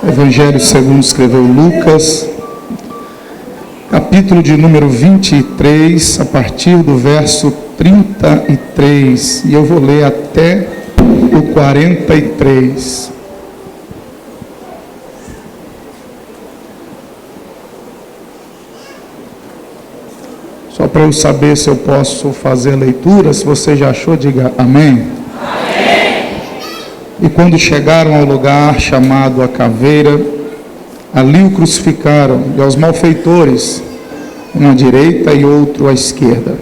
Evangelho segundo escreveu Lucas, capítulo de número 23, a partir do verso 33, e eu vou ler até o 43. Só para eu saber se eu posso fazer a leitura, se você já achou, diga amém. Amém. E quando chegaram ao lugar chamado a Caveira, ali o crucificaram, e aos malfeitores, um à direita e outro à esquerda.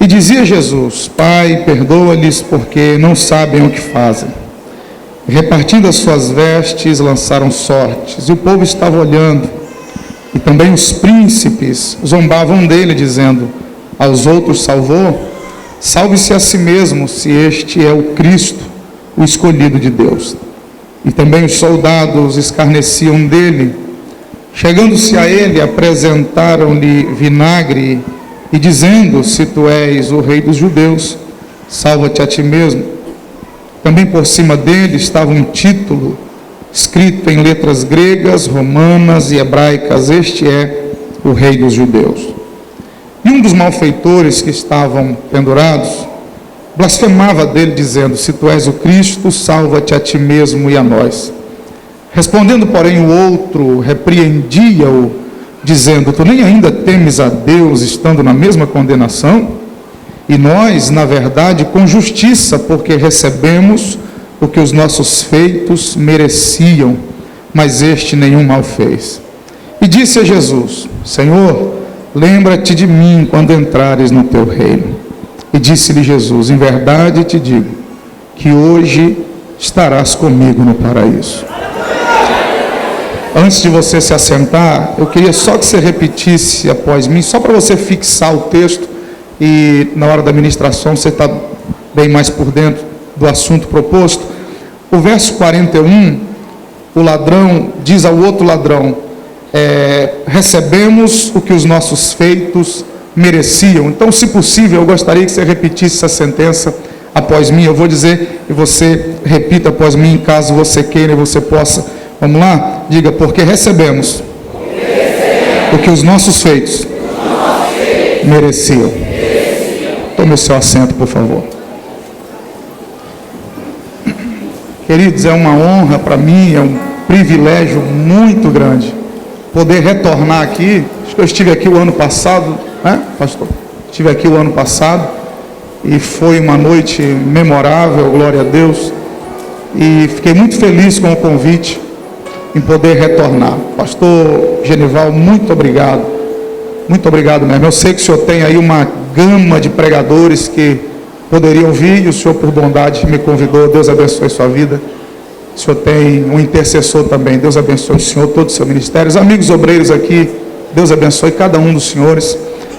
E dizia Jesus: Pai, perdoa-lhes, porque não sabem o que fazem. Repartindo as suas vestes, lançaram sortes, e o povo estava olhando. E também os príncipes zombavam dele, dizendo: aos outros salvou, salve-se a si mesmo, se este é o Cristo, o escolhido de Deus. E também os soldados escarneciam dele. Chegando-se a ele, apresentaram-lhe vinagre, e dizendo: se tu és o rei dos judeus, salva-te a ti mesmo. Também por cima dele estava um título, escrito em letras gregas, romanas e hebraicas: este é o rei dos judeus. E um dos malfeitores que estavam pendurados blasfemava dele, dizendo: se tu és o Cristo, salva-te a ti mesmo e a nós. Respondendo, porém, o outro repreendia-o, dizendo: tu nem ainda temes a Deus, estando na mesma condenação? E nós, na verdade, com justiça, porque recebemos o que os nossos feitos mereciam, mas este nenhum mal fez. E disse a Jesus: Senhor, lembra-te de mim quando entrares no teu reino. E disse-lhe Jesus: em verdade te digo, que hoje estarás comigo no paraíso. Antes de você se assentar, eu queria só que você repetisse após mim, só para você fixar o texto, e na hora da ministração você está bem mais por dentro do assunto proposto. O verso 41, o ladrão diz ao outro ladrão: recebemos o que os nossos feitos mereciam. Então, se possível, eu gostaria que você repetisse essa sentença após mim. Eu vou dizer e você repita após mim, caso você queira e você possa. Vamos lá? Diga: porque recebemos o que os nossos feitos mereciam. Tome o seu assento, por favor. Queridos, é uma honra para mim, é um privilégio muito grande poder retornar aqui. Acho que eu estive aqui o ano passado, né, pastor? Estive aqui o ano passado e foi uma noite memorável, glória a Deus. E fiquei muito feliz com o convite em poder retornar. Pastor Genival, muito obrigado. Muito obrigado mesmo. Eu sei que o senhor tem aí uma gama de pregadores que poderiam vir, e o senhor, por bondade, me convidou. Deus abençoe sua vida. O senhor tem um intercessor também. Deus abençoe o senhor, todo o seu ministério. Os amigos obreiros aqui, Deus abençoe cada um dos senhores.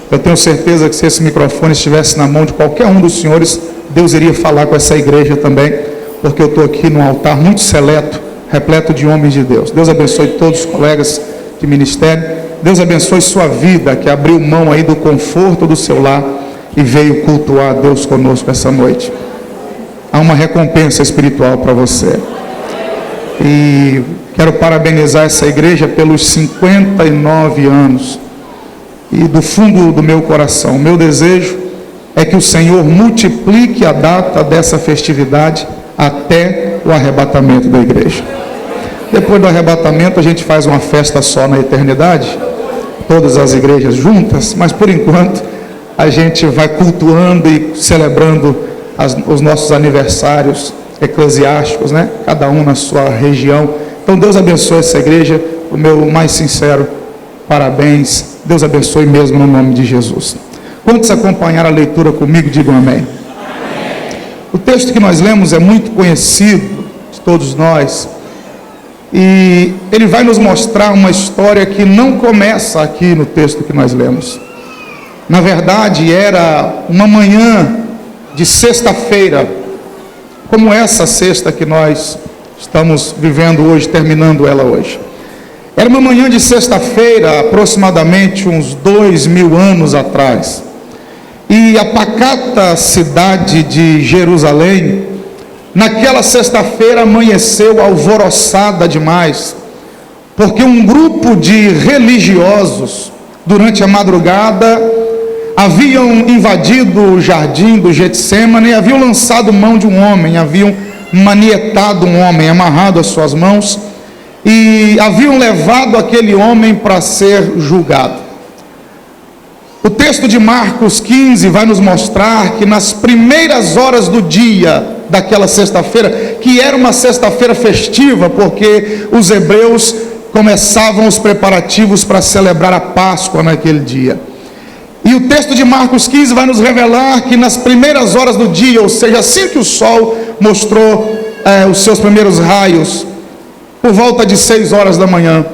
Eu tenho certeza que se esse microfone estivesse na mão de qualquer um dos senhores, Deus iria falar com essa igreja também, porque eu estou aqui num altar muito seleto, repleto de homens de Deus. Deus abençoe todos os colegas de ministério. Deus abençoe sua vida, que abriu mão aí do conforto do seu lar e veio cultuar a Deus conosco essa noite. Há uma recompensa espiritual para você. E quero parabenizar essa igreja pelos 59 anos. E do fundo do meu coração, o meu desejo é que o Senhor multiplique a data dessa festividade até o arrebatamento da igreja. Depois do arrebatamento a gente faz uma festa só na eternidade, todas as igrejas juntas, mas por enquanto a gente vai cultuando e celebrando os nossos aniversários eclesiásticos, né? Cada um na sua região. Então Deus abençoe essa igreja, o meu mais sincero parabéns. Deus abençoe mesmo no nome de Jesus. Quantos acompanharam a leitura comigo, digam amém. Amém. O texto que nós lemos é muito conhecido de todos nós, e ele vai nos mostrar uma história que não começa aqui no texto que nós lemos. Na verdade, era uma manhã de sexta-feira, como essa sexta que nós estamos vivendo hoje, terminando ela hoje. Era uma manhã de sexta-feira, aproximadamente uns 2000 anos atrás. E a pacata cidade de Jerusalém naquela sexta-feira amanheceu alvoroçada demais, porque um grupo de religiosos, durante a madrugada, haviam invadido o jardim do Getsêmani e haviam lançado mão de um homem, haviam manietado um homem, amarrado as suas mãos, e haviam levado aquele homem para ser julgado. O texto de Marcos 15 vai nos mostrar que nas primeiras horas do dia daquela sexta-feira, que era uma sexta-feira festiva, porque os hebreus começavam os preparativos para celebrar a Páscoa naquele dia. E o texto de Marcos 15 vai nos revelar que nas primeiras horas do dia, ou seja, assim que o sol mostrou os seus primeiros raios, por volta de 6 horas da manhã,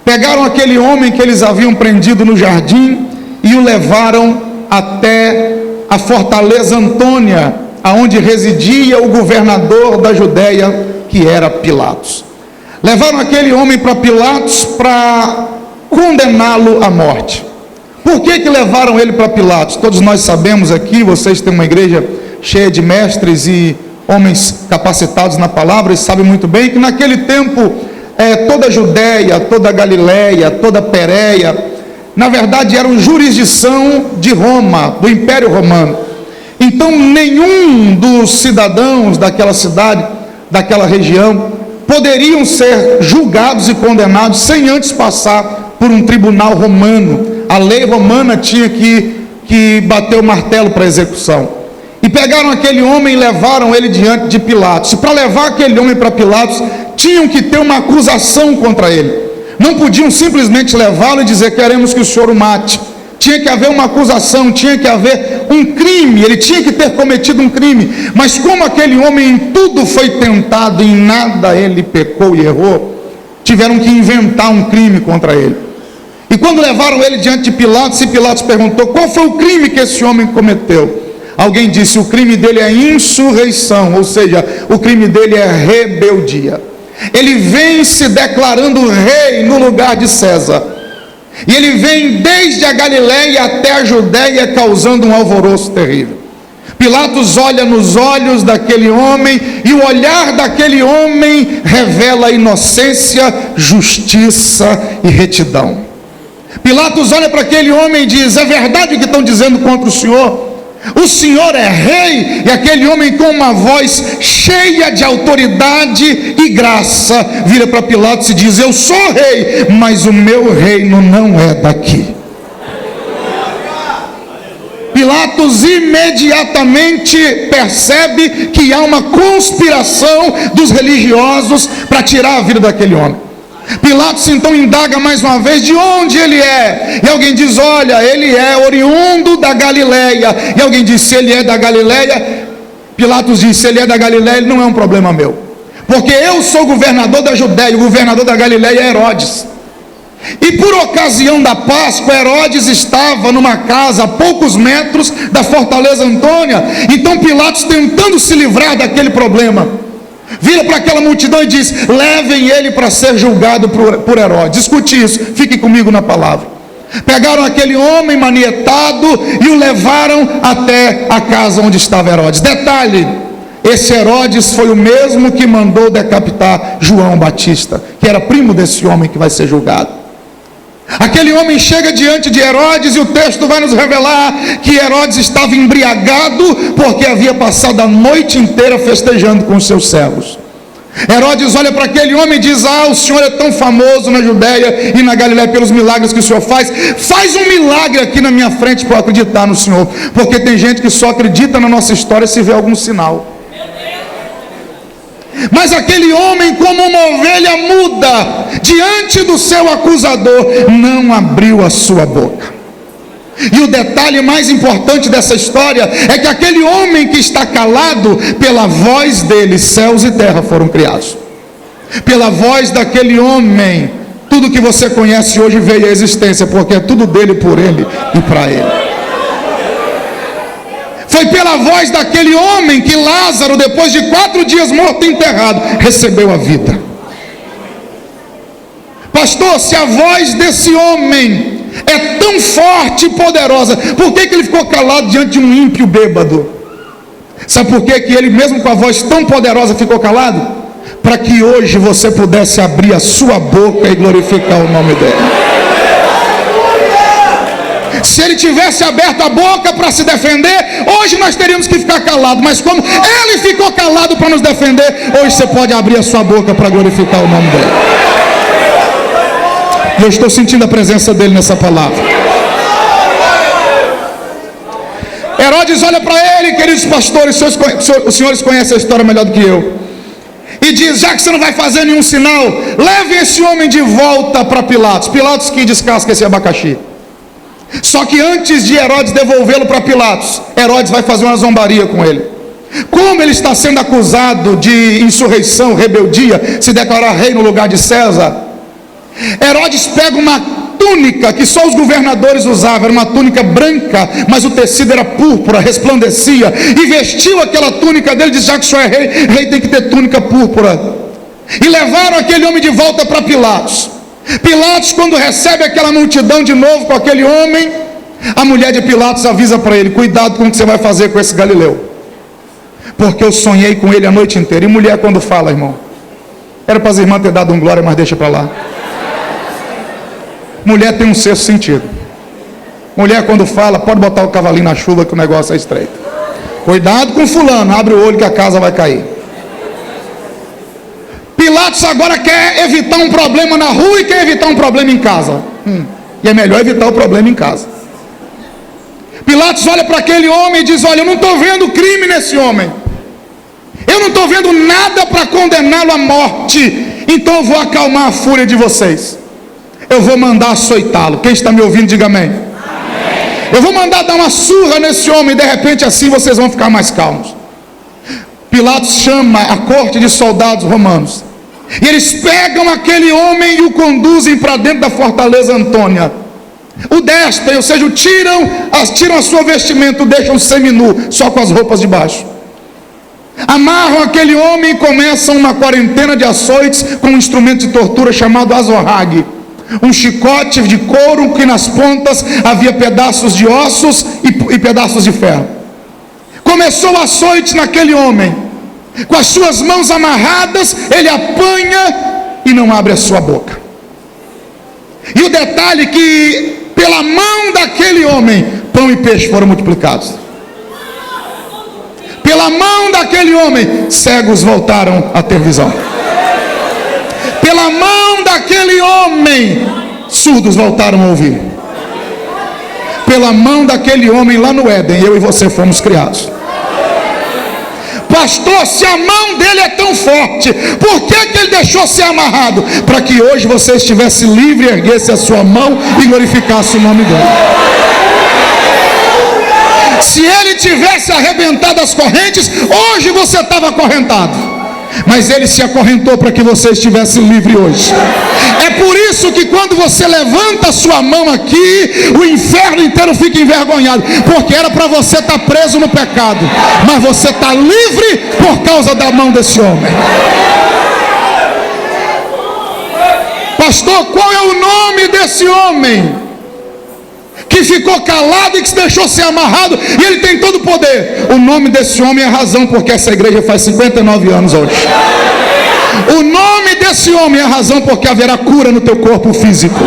pegaram aquele homem que eles haviam prendido no jardim e o levaram até a fortaleza Antônia, aonde residia o governador da Judéia, que era Pilatos. Levaram aquele homem para Pilatos para condená-lo à morte. Por que levaram ele para Pilatos? Todos nós sabemos aqui, vocês têm uma igreja cheia de mestres e homens capacitados na palavra, e sabem muito bem que naquele tempo toda a Judéia, toda a Galileia, toda a Pérea, na verdade eram jurisdição de Roma, do Império Romano. Então nenhum dos cidadãos daquela cidade, daquela região, poderiam ser julgados e condenados sem antes passar por um tribunal romano. A lei romana tinha que bater o martelo para execução. E pegaram aquele homem e levaram ele diante de Pilatos. E para levar aquele homem para Pilatos, tinham que ter uma acusação contra ele. Não podiam simplesmente levá-lo e dizer: queremos que o senhor o mate. Tinha que haver uma acusação, tinha que haver um crime, ele tinha que ter cometido um crime. Mas como aquele homem em tudo foi tentado, em nada ele pecou e errou, tiveram que inventar um crime contra ele. E quando levaram ele diante de Pilatos, e Pilatos perguntou: qual foi o crime que esse homem cometeu? Alguém disse: o crime dele é insurreição, ou seja, o crime dele é rebeldia. Ele vem se declarando rei no lugar de César, e ele vem desde a Galileia até a Judéia, causando um alvoroço terrível. Pilatos olha nos olhos daquele homem, e o olhar daquele homem revela inocência, justiça e retidão. Pilatos olha para aquele homem e diz: é verdade o que estão dizendo contra o senhor? O senhor é rei? E aquele homem, com uma voz cheia de autoridade e graça, vira para Pilatos e diz: eu sou rei, mas o meu reino não é daqui. Pilatos imediatamente percebe que há uma conspiração dos religiosos para tirar a vida daquele homem. Pilatos então indaga mais uma vez de onde ele é, e alguém diz: olha, ele é oriundo da Galileia. E alguém diz: se ele é da Galileia, Pilatos diz: se ele é da Galileia, ele não é um problema meu, porque eu sou governador da Judéia, o governador da Galileia é Herodes. E por ocasião da Páscoa, Herodes estava numa casa a poucos metros da fortaleza Antônia. Então Pilatos, tentando se livrar daquele problema, vira para aquela multidão e diz: levem ele para ser julgado por Herodes. Escute isso, fique comigo na palavra. Pegaram aquele homem manietado e o levaram até a casa onde estava Herodes. Detalhe: esse Herodes foi o mesmo que mandou decapitar João Batista, que era primo desse homem que vai ser julgado. Aquele homem chega diante de Herodes, e o texto vai nos revelar que Herodes estava embriagado, porque havia passado a noite inteira festejando com os seus servos. Herodes olha para aquele homem e diz: o senhor é tão famoso na Judéia e na Galileia pelos milagres que o senhor faz um milagre aqui na minha frente para eu acreditar no senhor, porque tem gente que só acredita na nossa história se vê algum sinal. Mas aquele homem, como uma ovelha muda diante do seu acusador, não abriu a sua boca. E o detalhe mais importante dessa história é que aquele homem que está calado, pela voz dele, céus e terra foram criados. Pela voz daquele homem, tudo que você conhece hoje veio à existência, porque é tudo dele, por ele e para ele. Foi pela voz daquele homem que Lázaro, depois de 4 dias morto e enterrado, recebeu a vida. Pastor, se a voz desse homem é tão forte e poderosa, por que ele ficou calado diante de um ímpio bêbado? Sabe por quê que ele, mesmo com a voz tão poderosa, ficou calado? Para que hoje você pudesse abrir a sua boca e glorificar o nome dele. Se ele tivesse aberto a boca para se defender, hoje nós teríamos que ficar calados. Mas como ele ficou calado para nos defender, hoje você pode abrir a sua boca para glorificar o nome dele. E eu estou sentindo a presença dele nessa palavra. Herodes olha para ele, queridos pastores, os senhores conhecem a história melhor do que eu, e diz: já que você não vai fazer nenhum sinal, leve esse homem de volta para Pilatos. Pilatos que descasca esse abacaxi. Só que antes de Herodes devolvê-lo para Pilatos, Herodes vai fazer uma zombaria com ele. Como ele está sendo acusado de insurreição, rebeldia, se declarar rei no lugar de César, Herodes pega uma túnica que só os governadores usavam, era uma túnica branca, mas o tecido era púrpura, resplandecia, e vestiu aquela túnica dele, diz: já que o senhor é rei, rei tem que ter túnica púrpura. E levaram aquele homem de volta para Pilatos. Pilatos, quando recebe aquela multidão de novo com aquele homem, a mulher de Pilatos avisa para ele: cuidado com o que você vai fazer com esse Galileu, porque eu sonhei com ele a noite inteira. E mulher quando fala, irmão, era para as irmãs ter dado um glória, mas deixa para lá. Mulher tem um sexto sentido. Mulher quando fala, pode botar o cavalinho na chuva que o negócio é estreito. Cuidado com fulano, abre o olho que a casa vai cair. Pilatos agora quer evitar um problema na rua e quer evitar um problema em casa. E é melhor evitar o problema em casa. Pilatos olha para aquele homem e diz: olha, eu não estou vendo crime nesse homem, eu não estou vendo nada para condená-lo à morte, então eu vou acalmar a fúria de vocês. Eu vou mandar açoitá-lo. Quem está me ouvindo, diga amém. Amém. Eu vou mandar dar uma surra nesse homem, e de repente assim vocês vão ficar mais calmos. Pilatos chama a corte de soldados romanos, e eles pegam aquele homem e o conduzem para dentro da fortaleza Antônia. O despem, ou seja, tiram a sua vestimenta, o deixam seminu, só com as roupas de baixo. Amarram aquele homem e começam uma quarentena de açoites com um instrumento de tortura chamado azorrague, um chicote de couro que nas pontas havia pedaços de ossos e pedaços de ferro. Começou o açoite naquele homem, com as suas mãos amarradas, ele apanha e não abre a sua boca. E o detalhe é que pela mão daquele homem, pão e peixe foram multiplicados. Pela mão daquele homem, cegos voltaram a ter visão. Pela mão daquele homem, surdos voltaram a ouvir. Pela mão daquele homem lá no Éden, eu e você fomos criados. Pastor, se a mão dele é tão forte, por que ele deixou ser amarrado? Para que hoje você estivesse livre, erguesse a sua mão e glorificasse o nome dele. Se ele tivesse arrebentado as correntes, hoje você estava acorrentado. Mas ele se acorrentou para que você estivesse livre hoje. É por isso que quando você levanta a sua mão aqui, o inferno inteiro fica envergonhado, porque era para você estar preso no pecado, mas você está livre por causa da mão desse homem. Pastor, qual é o nome desse homem que ficou calado e que se deixou ser amarrado, e ele tem todo o poder? O nome desse homem é a razão porque essa igreja faz 59 anos hoje. O nome desse homem é a razão porque haverá cura no teu corpo físico.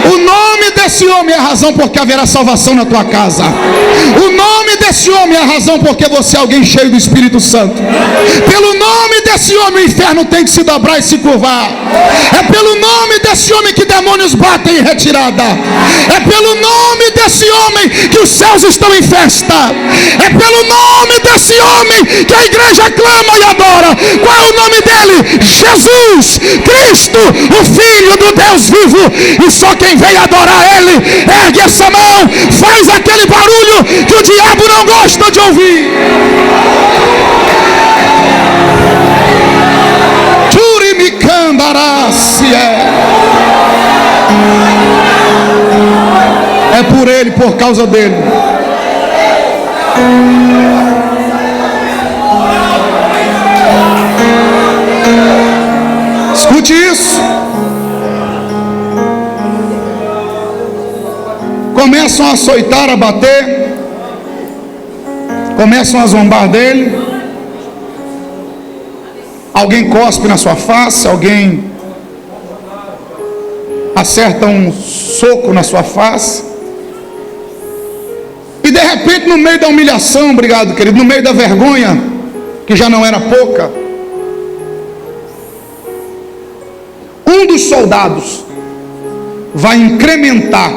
O nome desse homem é a razão porque haverá salvação na tua casa. O nome desse homem é a razão porque você é alguém cheio do Espírito Santo. Pelo nome desse homem o inferno tem que se dobrar e se curvar. É pelo nome desse homem que demônios batem em retirada. É pelo nome desse homem que os céus estão em festa. É pelo nome desse homem que a igreja clama e adora. Qual é o nome dele? Jesus Cristo, o Filho do Deus vivo. E só quem vem adorar ele, ergue essa mão, faz aquele barulho que o diabo não gosta de ouvir. É por ele, por causa dele. Escute isso. Começam a açoitar, a bater. começam a zombar dele, alguém cospe na sua face, alguém acerta um soco na sua face, e de repente, no meio da humilhação, obrigado querido, no meio da vergonha, que já não era pouca, um dos soldados vai incrementar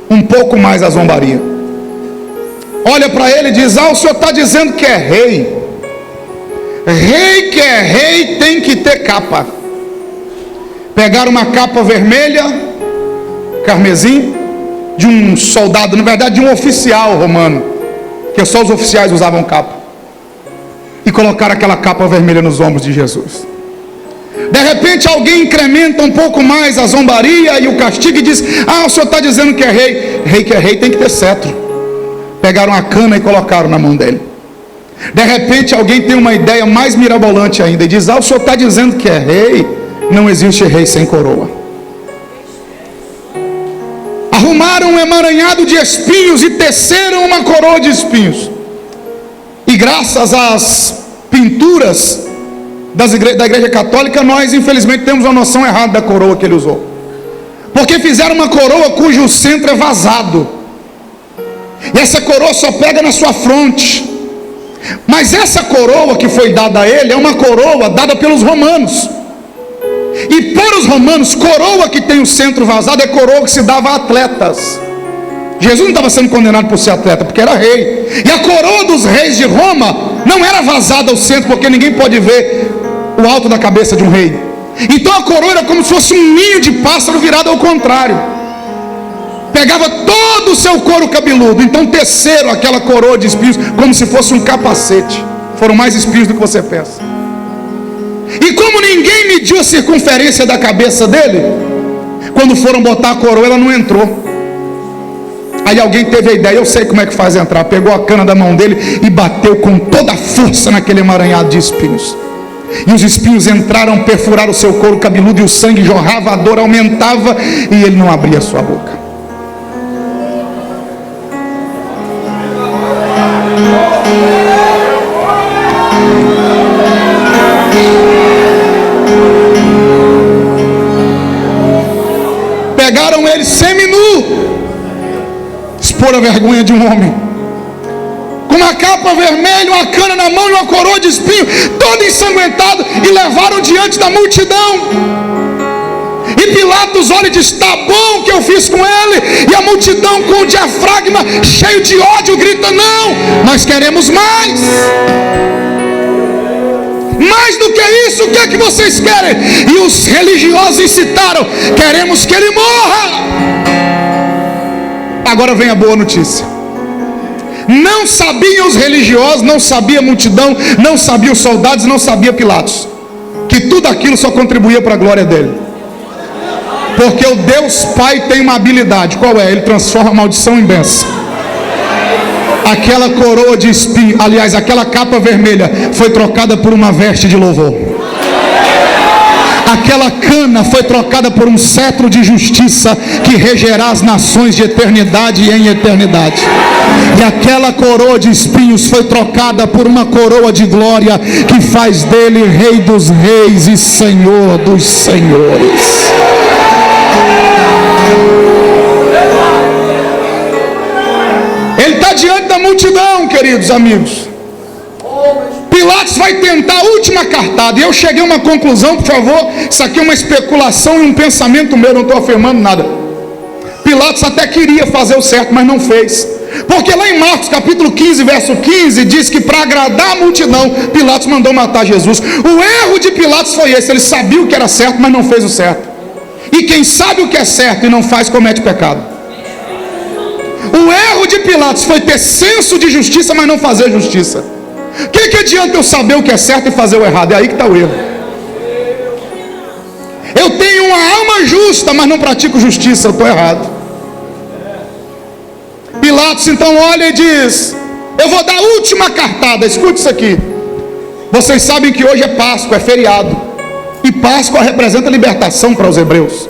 um pouco mais a zombaria. Olha para ele e diz: o senhor está dizendo que é rei. Rei que é rei tem que ter capa. Pegaram uma capa vermelha, carmesim, de um soldado, na verdade de um oficial romano, que só os oficiais usavam capa, e colocaram aquela capa vermelha nos ombros de Jesus. De repente alguém incrementa um pouco mais a zombaria e o castigo e diz: o senhor está dizendo que é rei. Rei que é rei tem que ter cetro. Pegaram a cana e colocaram na mão dele. De repente alguém tem uma ideia mais mirabolante ainda e diz: o senhor está dizendo que é rei. Não existe rei sem coroa. Arrumaram um emaranhado de espinhos e teceram uma coroa de espinhos. E graças às pinturas da igreja católica, nós infelizmente temos uma noção errada da coroa que ele usou, porque fizeram uma coroa cujo centro é vazado, e essa coroa só pega na sua fronte. Mas essa coroa que foi dada a ele é uma coroa dada pelos romanos, e para os romanos, coroa que tem o centro vazado é coroa que se dava a atletas. Jesus não estava sendo condenado por ser atleta, porque era rei, e a coroa dos reis de Roma não era vazada ao centro, porque ninguém pode ver o alto da cabeça de um rei. Então a coroa era como se fosse um ninho de pássaro virado ao contrário, pegava todo o seu couro cabeludo. Então teceram aquela coroa de espinhos como se fosse um capacete. Foram mais espinhos do que você pensa. E como ninguém mediu a circunferência da cabeça dele, quando foram botar a coroa, ela não entrou. Aí alguém teve a ideia: eu sei como é que faz entrar. Pegou a cana da mão dele e bateu com toda a força naquele emaranhado de espinhos, e os espinhos entraram, perfuraram o seu couro cabeludo, e o sangue jorrava, a dor aumentava, e ele não abria a sua boca. Pegaram ele semi-nu, expor a vergonha de um homem, com uma capa vermelha, uma cana na mão e uma coroa de espinho, todo ensanguentado, e levaram diante da multidão. E Pilatos olha e diz: está bom que eu fiz com ele. E a multidão, com o diafragma cheio de ódio, grita: não, nós queremos mais. Mais do que isso, o que é que vocês querem? E os religiosos incitaram: queremos que ele morra. Agora vem a boa notícia. Não sabiam os religiosos, não sabia a multidão, não sabia os soldados, não sabia Pilatos, que tudo aquilo só contribuía para a glória dele. Porque o Deus Pai tem uma habilidade. Qual é? Ele transforma a maldição em bênção. Aquela coroa de espinho, aliás, aquela capa vermelha foi trocada por uma veste de louvor. Aquela cana foi trocada por um cetro de justiça que regerá as nações de eternidade em eternidade. E aquela coroa de espinhos foi trocada por uma coroa de glória que faz dele Rei dos reis e Senhor dos senhores. Ele está diante da multidão, queridos amigos. Pilatos vai tentar a última cartada. E eu cheguei a uma conclusão, por favor. Isso aqui é uma especulação e um pensamento meu, não estou afirmando nada. Pilatos até queria fazer o certo, mas não fez. Porque lá em Marcos capítulo 15, verso 15, diz que para agradar a multidão, Pilatos mandou matar Jesus. O erro de Pilatos foi esse: ele sabia o que era certo, mas não fez o certo. E quem sabe o que é certo e não faz, comete pecado. O erro de Pilatos foi ter senso de justiça, mas não fazer justiça. O que adianta eu saber o que é certo e fazer o errado? É aí que está o erro. Eu tenho uma alma justa, mas não pratico justiça, eu estou errado. Pilatos então olha e diz: eu vou dar a última cartada. Escute isso aqui. Vocês sabem que hoje é Páscoa, é feriado, e Páscoa representa libertação para os hebreus,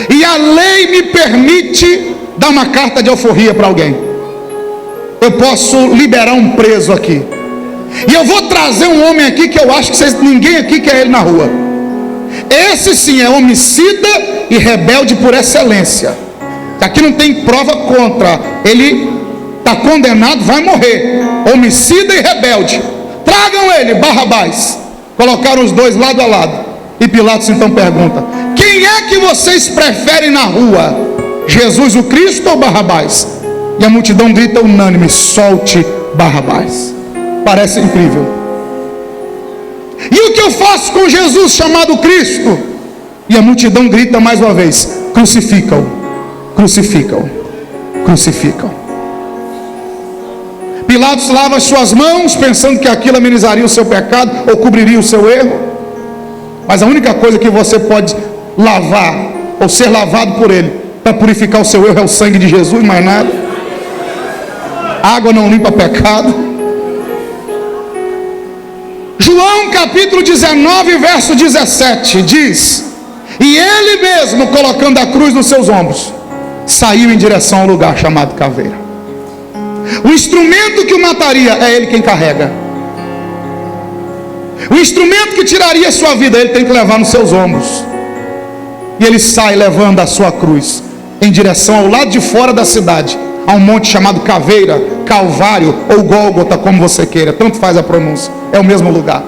e a lei me permite dar uma carta de alforria para alguém. eu posso liberar um preso aqui. E eu vou trazer um homem aqui que eu acho que ninguém aqui quer ele na rua. Esse sim é homicida e rebelde por excelência. Aqui não tem prova contra. Ele está condenado, vai morrer. Homicida e rebelde. Tragam ele, Barrabás. Colocaram os dois lado a lado. E Pilatos então pergunta: quem é que vocês preferem na rua? Jesus o Cristo ou Barrabás? E a multidão grita unânime: solte Barrabás. Parece incrível. E o que eu faço com Jesus chamado Cristo? E a multidão grita mais uma vez: crucificam, crucificam, crucificam. Pilatos lava as suas mãos, pensando que aquilo amenizaria o seu pecado ou cobriria o seu erro. Mas a única coisa que você pode lavar ou ser lavado por ele para purificar o seu erro é o sangue de Jesus, mais nada. Água não limpa pecado. João capítulo 19 verso 17 diz: e ele mesmo, colocando a cruz nos seus ombros, saiu em direção ao lugar chamado Caveira. O instrumento que o mataria é ele quem carrega. O instrumento que tiraria a sua vida, ele tem que levar nos seus ombros. E ele sai levando a sua cruz em direção ao lado de fora da cidade, a um monte chamado Caveira, Calvário ou Gólgota, como você queira, tanto faz a pronúncia, é o mesmo lugar.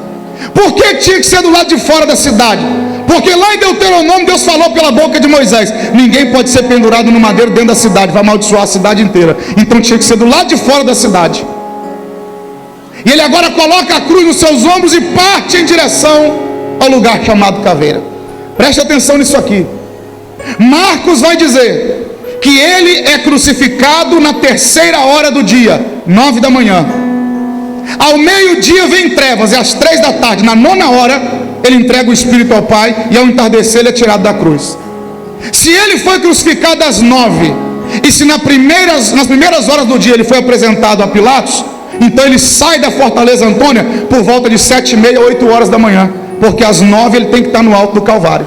Por que tinha que ser do lado de fora da cidade? Porque lá em Deuteronômio Deus falou pela boca de Moisés: ninguém pode ser pendurado no madeiro dentro da cidade, vai amaldiçoar a cidade inteira. Então tinha que ser do lado de fora da cidade. E ele agora coloca a cruz nos seus ombros e parte em direção ao lugar chamado Caveira. Preste atenção nisso aqui. Marcos vai dizer que ele é crucificado na 3ª hora do dia, 9 da manhã. Ao meio-dia vem trevas, e às 3 da tarde, na 9ª hora, ele entrega o Espírito ao Pai, e ao entardecer ele é tirado da cruz. Se ele foi crucificado às 9, e se nas primeiras horas do dia ele foi apresentado a Pilatos, então ele sai da Fortaleza Antônia por volta de 7h30, 8 horas da manhã, porque às 9 ele tem que estar no alto do Calvário.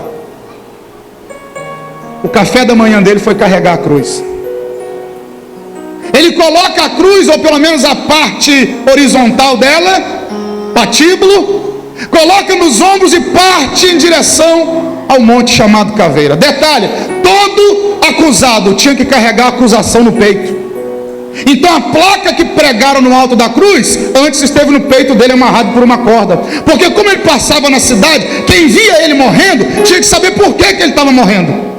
O café da manhã dele foi carregar a cruz. Ele coloca a cruz, ou pelo menos a parte horizontal dela, patíbulo, coloca nos ombros e parte em direção ao monte chamado Caveira. Detalhe: todo acusado tinha que carregar a acusação no peito. Então a placa que pregaram no alto da cruz antes esteve no peito dele, amarrado por uma corda, porque como ele passava na cidade, quem via ele morrendo tinha que saber por que ele estava morrendo.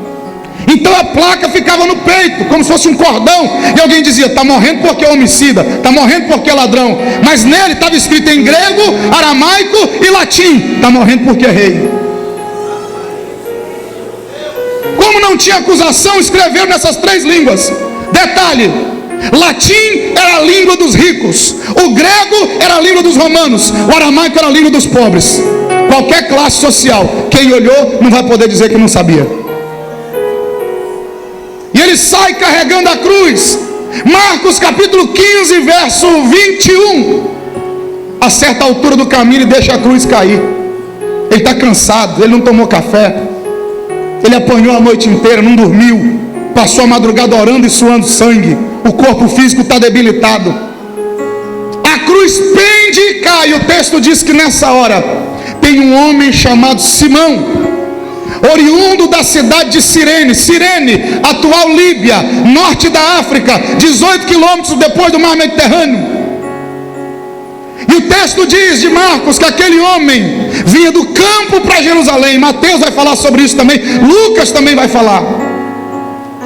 Então a placa ficava no peito, como se fosse um cordão, e alguém dizia: está morrendo porque é homicida, está morrendo porque é ladrão. Mas nele estava escrito em grego, aramaico e latim: está morrendo porque é rei. Como não tinha acusação, escreveram nessas 3 línguas. Detalhe: latim era a língua dos ricos, o grego era a língua dos romanos, o aramaico era a língua dos pobres. Qualquer classe social, quem olhou não vai poder dizer que não sabia. E ele sai carregando a cruz. Marcos capítulo 15 verso 21. A certa altura do caminho ele deixa a cruz cair. Ele está cansado, ele não tomou café, ele apanhou a noite inteira, não dormiu, passou a madrugada orando e suando sangue. O corpo físico está debilitado. A cruz pende e cai. O texto diz que nessa hora tem um homem chamado Simão, oriundo da cidade de Cirene, atual Líbia, norte da África, 18 quilômetros depois do mar Mediterrâneo. E o texto diz de Marcos que aquele homem vinha do campo para Jerusalém. Mateus vai falar sobre isso também, Lucas também vai falar.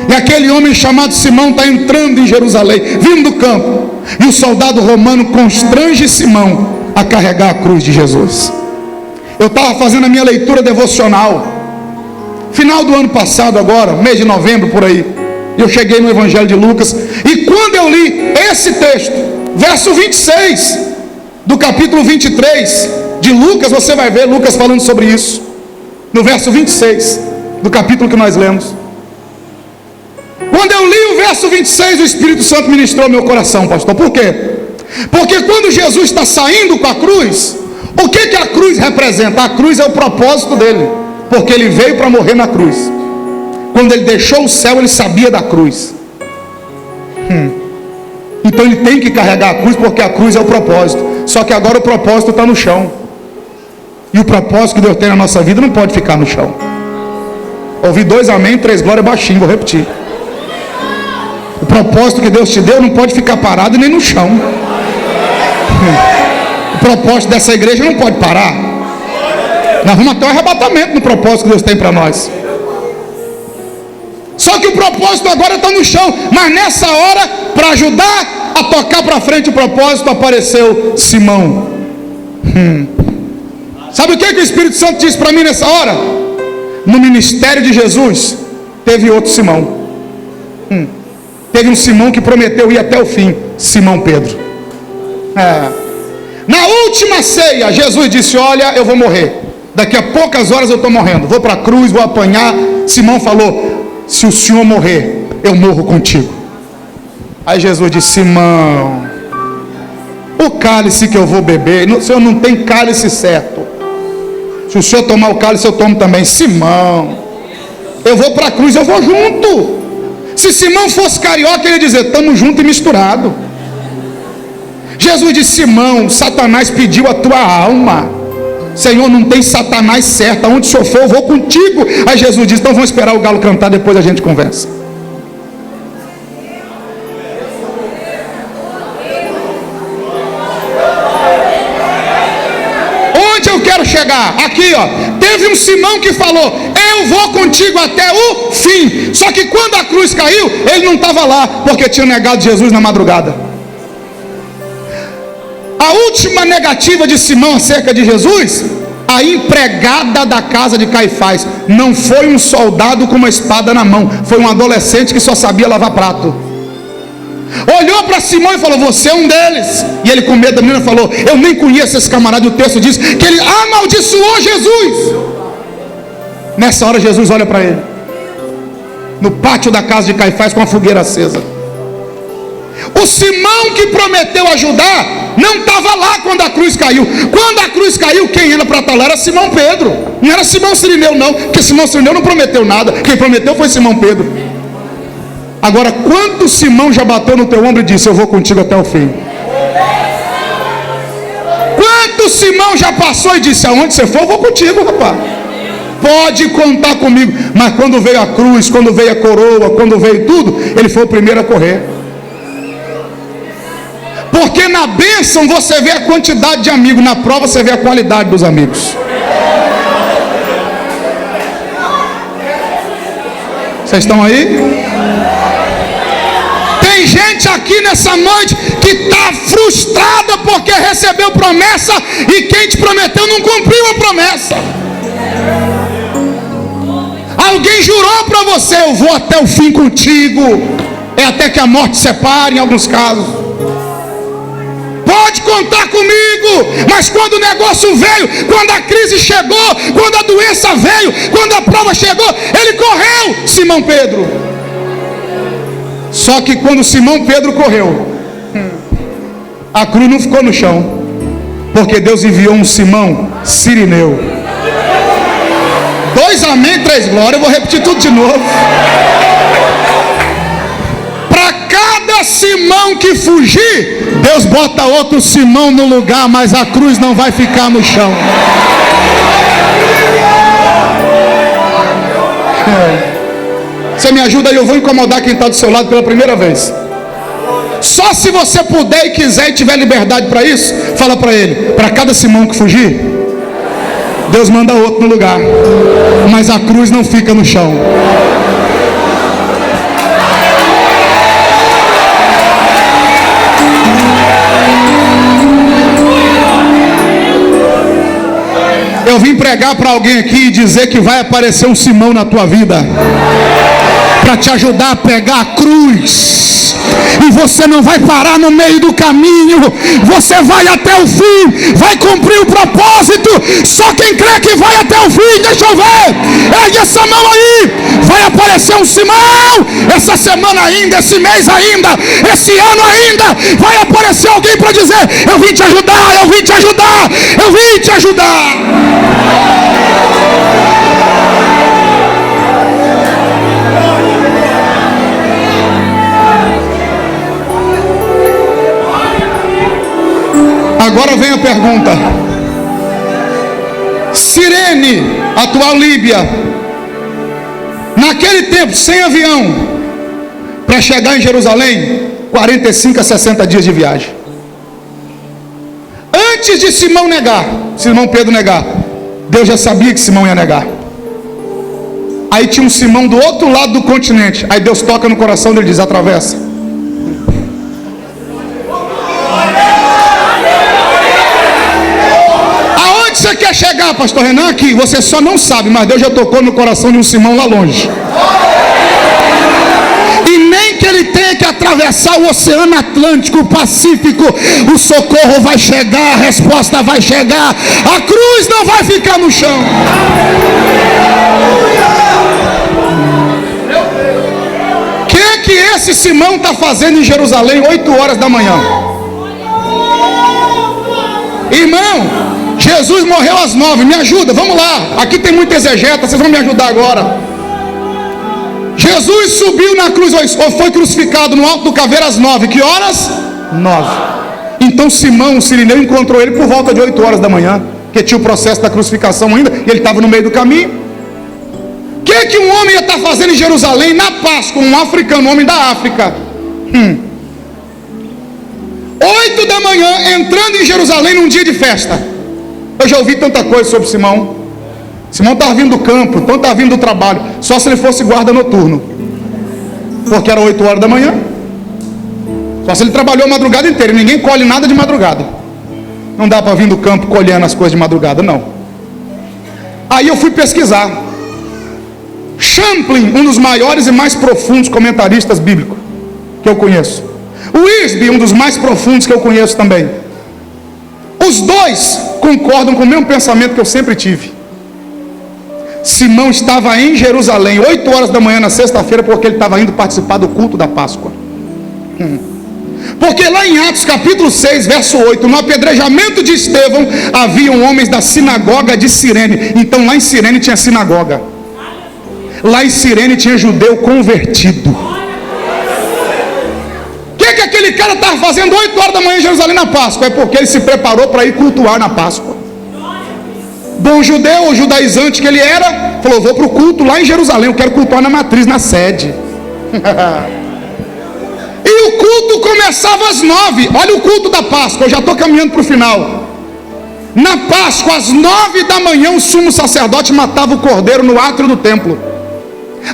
E aquele homem chamado Simão está entrando em Jerusalém, vindo do campo, e o soldado romano constrange Simão a carregar a cruz de Jesus. Eu estava fazendo a minha leitura devocional final do ano passado, agora, mês de novembro, por aí. Eu cheguei no Evangelho de Lucas, e quando eu li esse texto, verso 26 do capítulo 23 de Lucas, você vai ver Lucas falando sobre isso, no verso 26 do capítulo que nós lemos. Quando eu li o verso 26, o Espírito Santo ministrou meu coração, pastor. Por quê? Porque quando Jesus está saindo com a cruz, o que a cruz representa? A cruz é o propósito dele, porque ele veio para morrer na cruz. Quando ele deixou o céu, ele sabia da cruz. Então ele tem que carregar a cruz, porque a cruz é o propósito. Só que agora o propósito está no chão. E o propósito que Deus tem na nossa vida não pode ficar no chão. Ouvi 2 amém, 3 glória baixinho, vou repetir. O propósito que Deus te deu não pode ficar parado nem no chão. O propósito dessa igreja não pode parar. Nós vamos ter um arrebatamento no propósito que Deus tem para nós. Só que o propósito agora está no chão. Mas nessa hora, para ajudar a tocar para frente o propósito, apareceu Simão. Sabe o que o Espírito Santo disse para mim nessa hora? No ministério de Jesus teve outro Simão. Teve um Simão que prometeu ir até o fim, Simão Pedro. Na última ceia, Jesus disse: olha, eu vou morrer. Daqui a poucas horas eu estou morrendo. Vou para a cruz, vou apanhar. Simão falou: se o senhor morrer, eu morro contigo. Aí Jesus disse: Simão, o cálice que eu vou beber, o senhor não tem cálice certo. Se o senhor tomar o cálice, eu tomo também. Simão, eu vou para a cruz, eu vou junto. Se Simão fosse carioca, ele ia dizer: estamos junto e misturado. Jesus disse: Simão, Satanás pediu a tua alma. Senhor, não tem Satanás certo. Aonde o senhor for, eu vou contigo. Aí Jesus disse: então vamos esperar o galo cantar, depois a gente conversa. Onde eu quero chegar? Aqui, ó. Teve um Simão que falou: eu vou contigo até o fim. Só que quando a cruz caiu, ele não estava lá, porque tinha negado Jesus na madrugada. A última negativa de Simão acerca de Jesus, a empregada da casa de Caifás. Não foi um soldado com uma espada na mão, foi um adolescente que só sabia lavar prato. Olhou para Simão e falou: você é um deles. E ele, com medo da menina, falou: eu nem conheço esse camarada. E o texto diz que ele amaldiçoou Jesus. Nessa hora Jesus olha para ele, no pátio da casa de Caifás, com a fogueira acesa. O Simão que prometeu ajudar não estava lá quando a cruz caiu. Quando a cruz caiu, quem era para estar lá era Simão Pedro. Não era Simão Cirineu não, porque Simão Cirineu não prometeu nada. Quem prometeu foi Simão Pedro. Agora, quando Simão já bateu no teu ombro e disse: eu vou contigo até o fim? Quando Simão já passou e disse: aonde você for, eu vou contigo, rapaz. Pode contar comigo. Mas quando veio a cruz, quando veio a coroa, quando veio tudo, ele foi o primeiro a correr. Porque na bênção você vê a quantidade de amigos, na prova você vê a qualidade dos amigos. Vocês estão aí? Tem gente aqui nessa noite que está frustrada porque recebeu promessa e quem te prometeu não cumpriu a promessa. Alguém jurou para você: eu vou até o fim contigo, é até que a morte separe, em alguns casos. Pode contar comigo. Mas quando o negócio veio, quando a crise chegou, quando a doença veio, quando a prova chegou, ele correu, Simão Pedro. Só que quando Simão Pedro correu, a cruz não ficou no chão, porque Deus enviou um Simão Cirineu. 2 amém, 3 glória. Eu vou repetir tudo de novo. Para cada Simão que fugir, Deus bota outro Simão no lugar, mas a cruz não vai ficar no chão. Você me ajuda aí, eu vou incomodar quem está do seu lado pela primeira vez. Só se você puder e quiser e tiver liberdade para isso, fala para ele: para cada Simão que fugir, Deus manda outro no lugar, mas a cruz não fica no chão. Eu vim pregar para alguém aqui e dizer que vai aparecer um Simão na tua vida para te ajudar a pegar a cruz. E você não vai parar no meio do caminho, você vai até o fim, vai cumprir o propósito. Só quem crê que vai até o fim, deixa eu ver, ergue essa mão aí. Vai aparecer um Simão essa semana ainda, esse mês ainda, esse ano ainda. Vai aparecer alguém para dizer: eu vim te ajudar, eu vim te ajudar, eu vim te ajudar. pergunta. Cirene, atual Líbia, naquele tempo, sem avião, para chegar em Jerusalém, 45 a 60 dias de viagem. Antes de Simão negar, Simão Pedro negar, Deus já sabia que Simão ia negar. Aí tinha um Simão do outro lado do continente. Aí Deus toca no coração dele e diz: atravessa. Aonde você quer chegar, pastor Renan? Aqui. Você só não sabe, mas Deus já tocou no coração de um Simão lá longe. E nem que ele tenha que atravessar o Oceano Atlântico, o Pacífico, o socorro vai chegar, a resposta vai chegar, a cruz não vai ficar no chão. O que esse Simão está fazendo em Jerusalém 8 horas da manhã? Irmão, Jesus morreu às 9, me ajuda, vamos lá, aqui tem muita exegeta, vocês vão me ajudar agora. Jesus subiu na cruz, ou foi crucificado no alto do caveiro às 9, que horas? 9. Então Simão, o sirineu, encontrou ele por volta de 8 horas da manhã, que tinha o processo da crucificação ainda, e ele estava no meio do caminho. O que um homem ia estar fazendo em Jerusalém na Páscoa, um africano, um homem da África? 8 da manhã, entrando em Jerusalém num dia de festa. Eu já ouvi tanta coisa sobre Simão. Simão estava vindo do campo, então estava vindo do trabalho, só se ele fosse guarda noturno, porque era 8 horas da manhã. Só se ele trabalhou a madrugada inteira, ninguém colhe nada de madrugada. Não dá para vir do campo colhendo as coisas de madrugada, não. Aí eu fui pesquisar. Champlin, um dos maiores e mais profundos comentaristas bíblicos que eu conheço. Wiersbe, um dos mais profundos que eu conheço também. Os dois concordam com o mesmo pensamento que eu sempre tive. Simão estava em Jerusalém 8 horas da manhã na sexta-feira, porque ele estava indo participar do culto da Páscoa. Porque lá em Atos capítulo 6 verso 8, no apedrejamento de Estevão, haviam homens da sinagoga de Cirene. Então lá em Cirene tinha sinagoga. Lá em Cirene tinha judeu convertido. O que aquele cara estava fazendo 8 horas da manhã em Jerusalém na Páscoa? É porque ele se preparou para ir cultuar na Páscoa. Bom judeu, ou judaizante que ele era, falou: vou para o culto lá em Jerusalém, eu quero cultuar na matriz, na sede. E o culto começava às 9. Olha o culto da Páscoa, eu já estou caminhando para o final. Na Páscoa, às 9 da manhã, o sumo sacerdote matava o cordeiro no átrio do templo.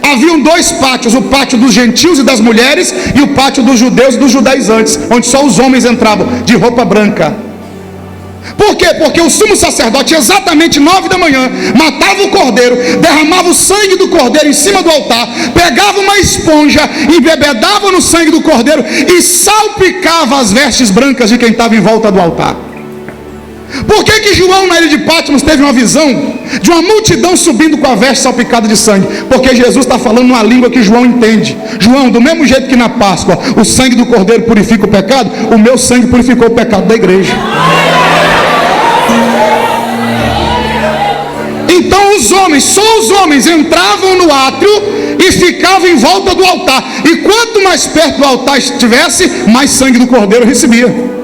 Haviam 2 pátios, o pátio dos gentios e das mulheres, e o pátio dos judeus e dos judaizantes, onde só os homens entravam, de roupa branca. Por quê? Porque o sumo sacerdote, exatamente 9 da manhã, matava o cordeiro, derramava o sangue do cordeiro em cima do altar, pegava uma esponja, embebedava no sangue do cordeiro e salpicava as vestes brancas de quem estava em volta do altar. Por que João, na ilha de Patmos, teve uma visão de uma multidão subindo com a veste salpicada de sangue? Porque Jesus está falando uma língua que João entende. João, do mesmo jeito que na Páscoa o sangue do cordeiro purifica o pecado, o meu sangue purificou o pecado da igreja. Então os homens, só os homens entravam no átrio e ficavam em volta do altar. E quanto mais perto do altar estivesse, mais sangue do cordeiro recebia.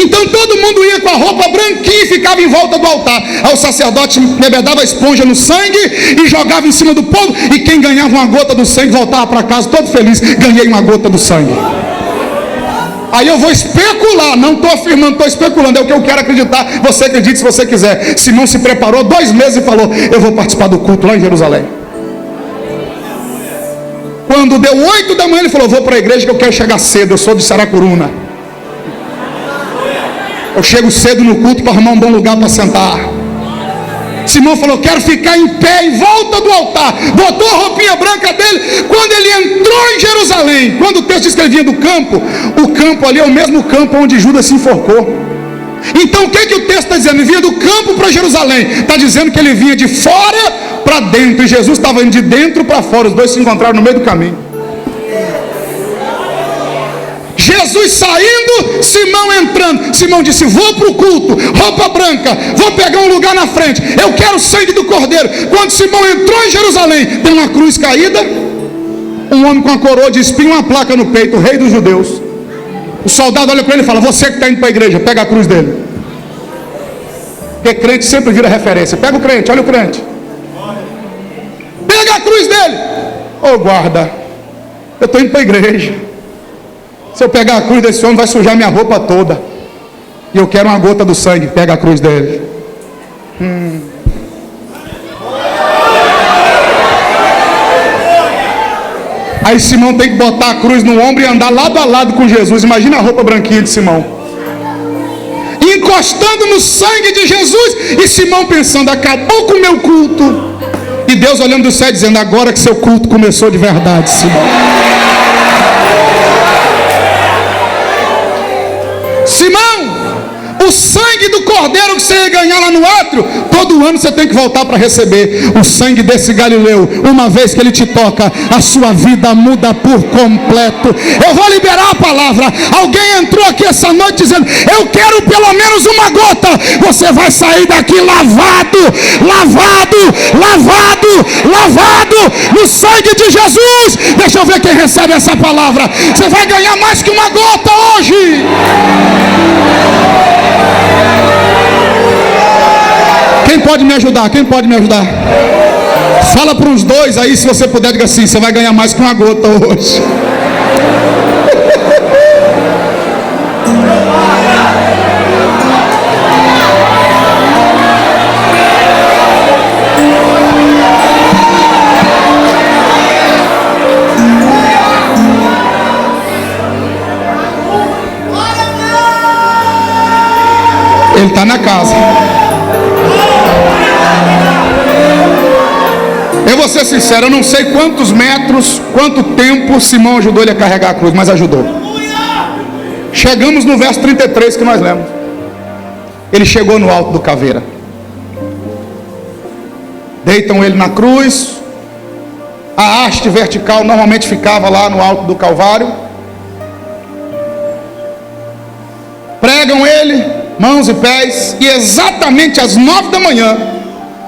Então todo mundo ia com a roupa branquinha e ficava em volta do altar. Aí o sacerdote embebedava a esponja no sangue e jogava em cima do povo, e quem ganhava uma gota do sangue voltava para casa todo feliz: ganhei uma gota do sangue. Aí eu vou especular, não estou afirmando, estou especulando, é o que eu quero acreditar. Você acredite se você quiser. Simão se preparou 2 meses e falou: eu vou participar do culto lá em Jerusalém. Quando deu 8 da manhã, ele falou: vou para a igreja que eu quero chegar cedo, eu sou de Saracuruna. Eu chego cedo no culto para arrumar um bom lugar para sentar. Simão falou: quero ficar em pé em volta do altar. Botou a roupinha branca dele. Quando ele entrou em Jerusalém, quando o texto escrevia do campo, o campo ali é o mesmo campo onde Judas se enforcou. Então o que o texto está dizendo? Ele vinha do campo para Jerusalém. Está dizendo que ele vinha de fora para dentro, e Jesus estava indo de dentro para fora. Os dois se encontraram no meio do caminho. Jesus saindo, Simão entrando. Simão disse: vou para o culto, roupa branca, vou pegar um lugar na frente, eu quero o sangue do cordeiro. Quando Simão entrou em Jerusalém, tem uma cruz caída, um homem com a coroa de espinho, uma placa no peito: rei dos judeus. O soldado olha para ele e fala: você que está indo para a igreja, pega a cruz dele. Porque crente sempre vira referência. Pega o crente, olha o crente. Pega a cruz dele. Ô guarda, eu estou indo para a igreja. Se eu pegar a cruz desse homem, vai sujar minha roupa toda. E eu quero uma gota do sangue. Pega a cruz dele. Aí Simão tem que botar a cruz no ombro e andar lado a lado com Jesus. Imagina a roupa branquinha de Simão, encostando no sangue de Jesus. E Simão pensando: acabou com o meu culto. E Deus olhando do céu dizendo: agora que seu culto começou de verdade, Simão. Simão, o sangue do cordeiro que você ia ganhar lá no átrio, todo ano você tem que voltar para receber o sangue desse Galileu. Uma vez que ele te toca, a sua vida muda por completo. Eu vou liberar a palavra. Alguém entrou aqui essa noite dizendo: eu quero pelo menos uma gota. Você vai sair daqui lavado, lavado, lavado, lavado no sangue de Jesus. Deixa eu ver quem recebe essa palavra. Você vai ganhar mais que uma gota hoje. Quem pode me ajudar? Quem pode me ajudar? Fala para os dois aí, se você puder, diga assim: você vai ganhar mais que uma gota hoje. Ele está na casa. Eu vou ser sincero, eu não sei quantos metros, quanto tempo Simão ajudou ele a carregar a cruz, mas ajudou. Chegamos no verso 33 que nós lemos. Ele chegou no alto do caveira. Deitam ele na cruz. A haste vertical normalmente ficava lá no alto do Calvário. Pregam ele, mãos e pés, e exatamente às 9 da manhã,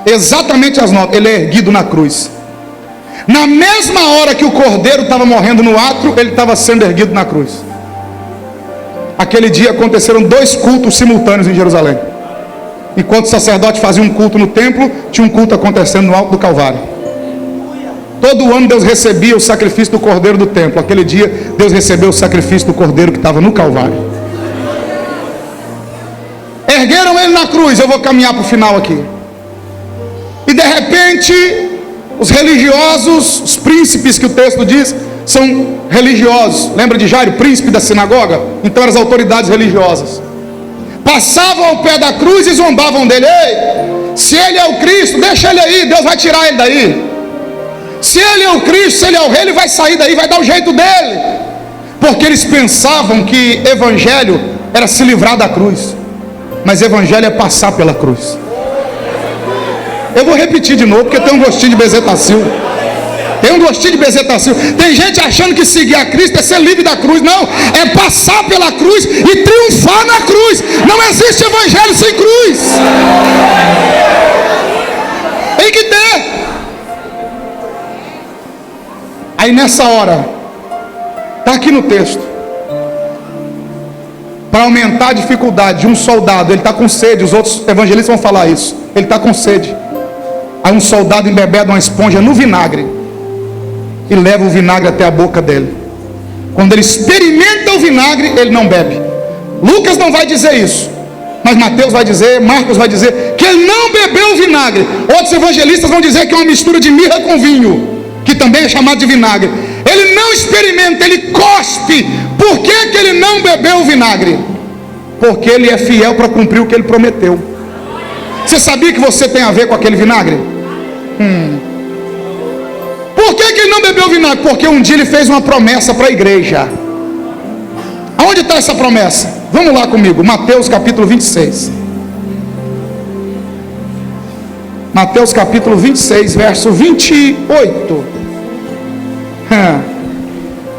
exatamente às 9, ele é erguido na cruz. Na mesma hora que o cordeiro estava morrendo no átrio, ele estava sendo erguido na cruz. Aquele dia aconteceram 2 cultos simultâneos em Jerusalém. Enquanto o sacerdote fazia um culto no templo, tinha um culto acontecendo no alto do Calvário. Todo ano Deus recebia o sacrifício do cordeiro do templo. Aquele dia Deus recebeu o sacrifício do cordeiro que estava no Calvário. Ergueram ele na cruz. Eu vou caminhar para o final aqui. E de repente, os religiosos, os príncipes que o texto diz, são religiosos. Lembra de Jairo, príncipe da sinagoga? Então eram as autoridades religiosas. Passavam ao pé da cruz e zombavam dele. Ei, se ele é o Cristo, deixa ele aí, Deus vai tirar ele daí. Se ele é o Cristo, se ele é o rei, ele vai sair daí, vai dar o jeito dele. Porque eles pensavam que evangelho era se livrar da cruz. Mas evangelho é passar pela cruz. Eu vou repetir de novo, porque tem um gostinho de bezetacil. Tem um gostinho de bezetacil. Tem gente achando que seguir a Cristo é ser livre da cruz. Não, é passar pela cruz e triunfar na cruz. Não existe evangelho sem cruz. Tem que ter. Aí nessa hora, está aqui no texto, para aumentar a dificuldade de um soldado, ele está com sede, os outros evangelistas vão falar isso, ele está com sede. Aí um soldado embebeda uma esponja no vinagre e leva o vinagre até a boca dele. Quando ele experimenta o vinagre, ele não bebe. Lucas não vai dizer isso, mas Mateus vai dizer, Marcos vai dizer que ele não bebeu o vinagre. Outros evangelistas vão dizer que é uma mistura de mirra com vinho, que também é chamado de vinagre. Ele não experimenta, ele cospe. Por que que ele não bebeu o vinagre? Porque ele é fiel para cumprir o que ele prometeu. Você sabia que você tem a ver com aquele vinagre? Por que que ele não bebeu o vinagre? Porque um dia ele fez uma promessa para a igreja. Aonde está essa promessa? Vamos lá comigo, Mateus capítulo 26. Mateus capítulo 26, verso 28.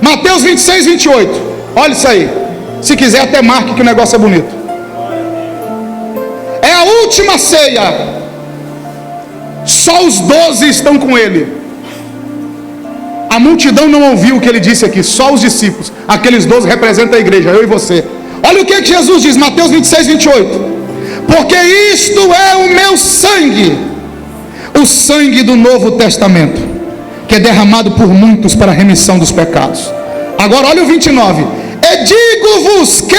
Mateus 26, 28. Olha isso aí. Se quiser até marque que o negócio é bonito. É a última ceia. Só os 12 estão com ele. A multidão não ouviu o que ele disse aqui. Só os discípulos. Aqueles 12 representam a igreja, eu e você. Olha o que Jesus diz, Mateus 26, 28. porque isto é o meu sangue, o sangue do Novo Testamento, que é derramado por muitos para a remissão dos pecados. Agora olha o 29. E digo-vos que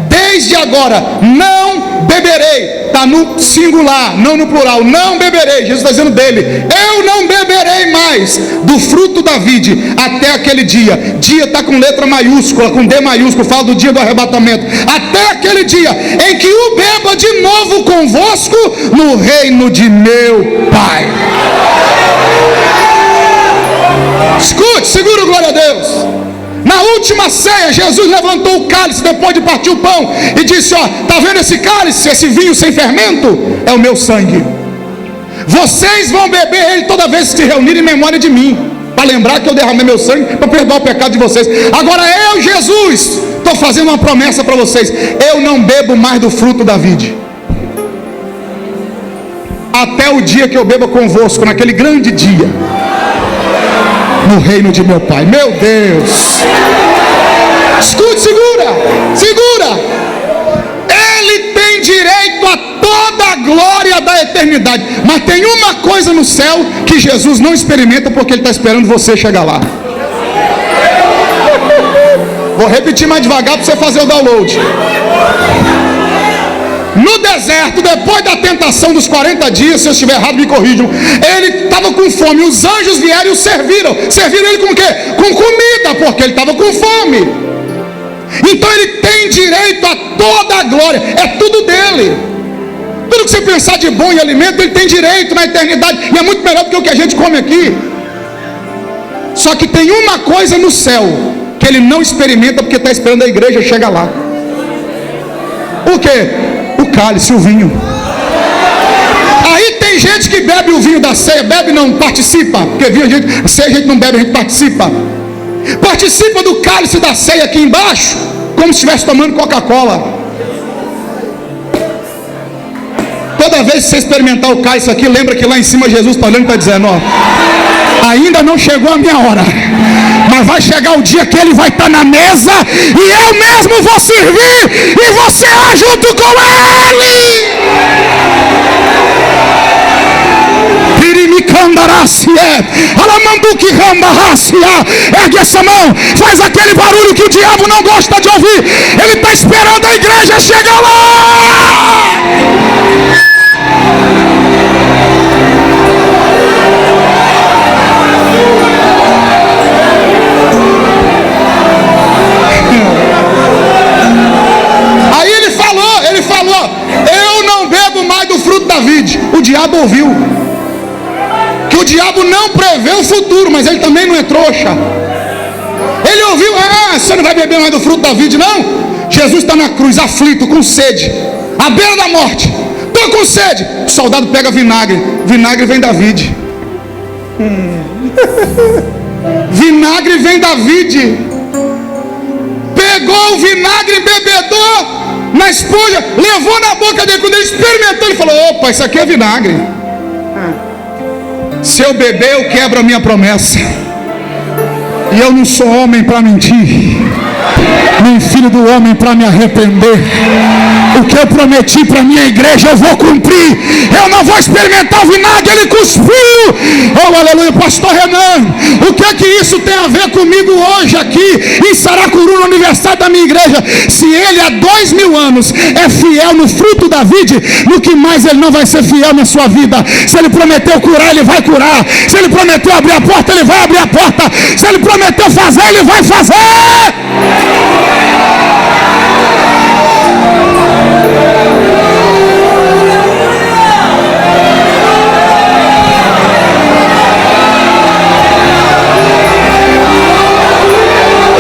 desde agora não beberei. Está no singular, não no plural. Não beberei, Jesus está dizendo dele. Eu não beberei mais do fruto da vide até aquele dia. Dia está com letra maiúscula, com D maiúsculo, fala do dia do arrebatamento. Até aquele dia em que o beba de novo convosco no reino de meu Pai. Escute, segura o glória a Deus. Na última ceia, Jesus levantou o cálice depois de partir o pão e disse: ó, está vendo esse cálice, esse vinho sem fermento? É o meu sangue. Vocês vão beber ele toda vez que se reunirem em memória de mim, para lembrar que eu derramei meu sangue para perdoar o pecado de vocês. Agora eu, Jesus, estou fazendo uma promessa para vocês: eu não bebo mais do fruto da vide, até o dia que eu beba convosco, naquele grande dia, no reino de meu Pai. Meu Deus, escute, segura. Ele tem direito a toda a glória da eternidade, mas tem uma coisa no céu que Jesus não experimenta, porque ele está esperando você chegar lá. Vou repetir mais devagar para você fazer o download. No deserto, depois da tentação dos 40 dias, se eu estiver errado me corrijam, ele estava com fome, os anjos vieram e o serviram ele com o quê? Com comida, porque ele estava com fome. Então ele tem direito a toda a glória, é tudo dele. Tudo que você pensar de bom em alimento, ele tem direito na eternidade, e é muito melhor do que o que a gente come aqui. Só que tem uma coisa no céu que ele não experimenta, porque está esperando a igreja chegar lá. O quê? O cálice, o vinho. Aí tem gente que bebe o vinho da ceia, bebe não, participa, porque vinho ceia a gente não bebe, a gente participa do cálice da ceia aqui embaixo, como se estivesse tomando Coca-Cola. Toda vez que você experimentar o cálice aqui, lembra que lá em cima Jesus está olhando e está dizendo: ó, ainda não chegou a minha hora, mas vai chegar o dia que ele vai estar na mesa e eu mesmo vou servir e você lá junto com ele. Ergue essa mão, faz aquele barulho que o diabo não gosta de ouvir. Ele está esperando a igreja chegar lá. Aí ele falou, eu não bebo mais do fruto da vide. O diabo ouviu que o diabo não prevê o futuro, mas ele também não é trouxa. Ele ouviu: você não vai beber mais do fruto da vide, não? Jesus está na cruz, aflito, com sede, à beira da morte. Estou com sede. O soldado pega vinagre. Vinagre vem da vide. Vinagre vem da vide. Pegou o vinagre, bebedou na esponja, levou na boca dele. Quando ele experimentou, ele falou: opa, isso aqui é vinagre. Se eu beber, eu quebro a minha promessa. E eu não sou homem para mentir, nem filho do homem para me arrepender. O que eu prometi para minha igreja eu vou cumprir. Eu não vou experimentar o vinagre, ele cuspiu. Oh, aleluia. Pastor Renan, o que é que isso tem a ver comigo hoje aqui em Saracuru, no aniversário da minha igreja? Se ele há 2000 anos é fiel no fruto da vide, no que mais ele não vai ser fiel na sua vida? Se ele prometeu curar, ele vai curar. Se ele prometeu abrir a porta, ele vai abrir a porta. Se ele prometeu fazer, ele vai fazer.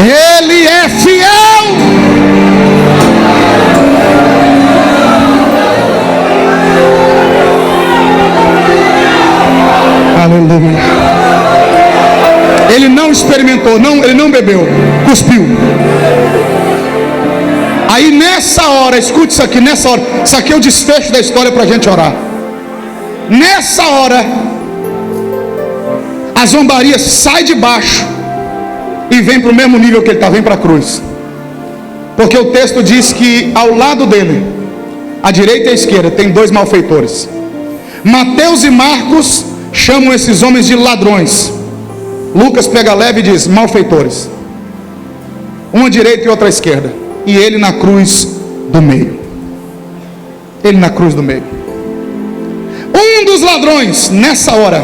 Ele é fiel. Aleluia. Ele não experimentou, ele não bebeu, cuspiu. Aí nessa hora, escute isso aqui, nessa hora, isso aqui é o desfecho da história para a gente orar. Nessa hora, a zombaria sai de baixo e vem para o mesmo nível que ele está, vem para a cruz. Porque o texto diz que ao lado dele à direita e à esquerda tem 2 malfeitores. Mateus e Marcos chamam esses homens de ladrões. Lucas pega leve e diz malfeitores. Um à direita e outro à esquerda. E ele na cruz do meio. Ele na cruz do meio. Um dos ladrões, nessa hora,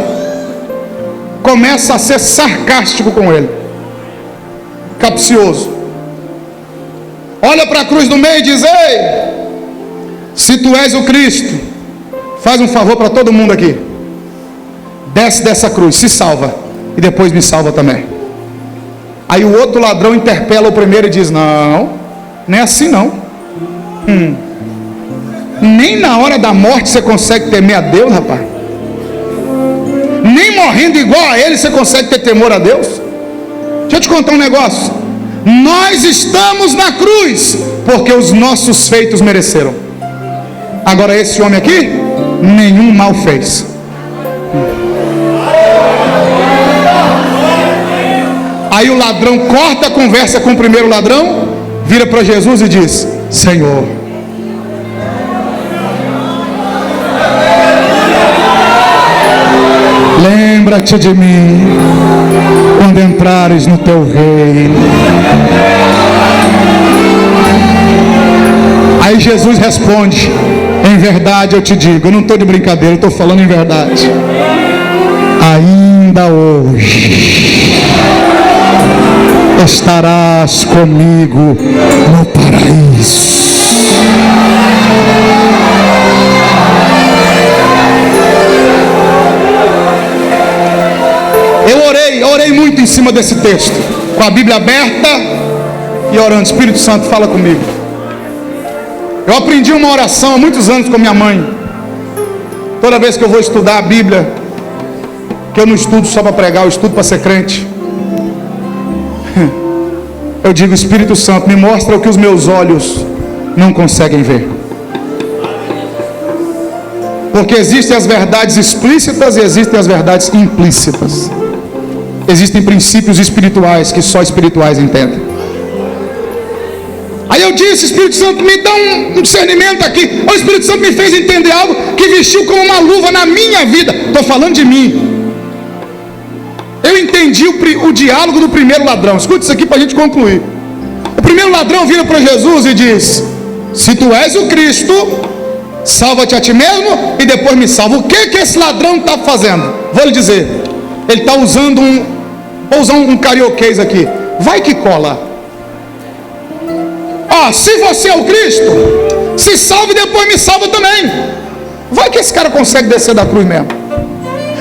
começa a ser sarcástico com ele, capcioso. Olha para a cruz do meio e diz: ei, se tu és o Cristo, faz um favor para todo mundo aqui, desce dessa cruz, se salva, e depois me salva também. Aí o outro ladrão interpela o primeiro e diz: não, não é assim não. Nem na hora da morte você consegue temer a Deus, rapaz. Nem morrendo igual a ele você consegue ter temor a Deus. Deixa eu te contar um negócio. Nós estamos na cruz porque os nossos feitos mereceram. Agora esse homem aqui, nenhum mal fez. Aí o ladrão corta a conversa com o primeiro ladrão, vira para Jesus e diz: Senhor, lembra-te de mim quando entrares no teu reino. Aí Jesus responde: em verdade eu te digo, eu não estou de brincadeira, eu estou falando em verdade, ainda hoje estarás comigo no paraíso. Eu orei muito em cima desse texto, com a Bíblia aberta e orando: Espírito Santo, fala comigo. Eu aprendi uma oração há muitos anos com minha mãe. Toda vez que eu vou estudar a Bíblia, que eu não estudo só para pregar, eu estudo para ser crente, eu digo: Espírito Santo, me mostra o que os meus olhos não conseguem ver. Porque existem as verdades explícitas e existem as verdades implícitas. Existem princípios espirituais que só espirituais entendem. Aí eu disse: Espírito Santo, me dá um discernimento aqui. O Espírito Santo me fez entender algo que vestiu como uma luva na minha vida. Estou falando de mim. Eu entendi o diálogo do primeiro ladrão. Escuta isso aqui para a gente concluir. O primeiro ladrão vira para Jesus e diz: se tu és o Cristo, salva-te a ti mesmo e depois me salva. O que esse ladrão está fazendo? Vou lhe dizer. Ele está usando vou usar um carioquês aqui, vai que cola. Se você é o Cristo, se salva e depois me salva também. Vai que esse cara consegue descer da cruz mesmo.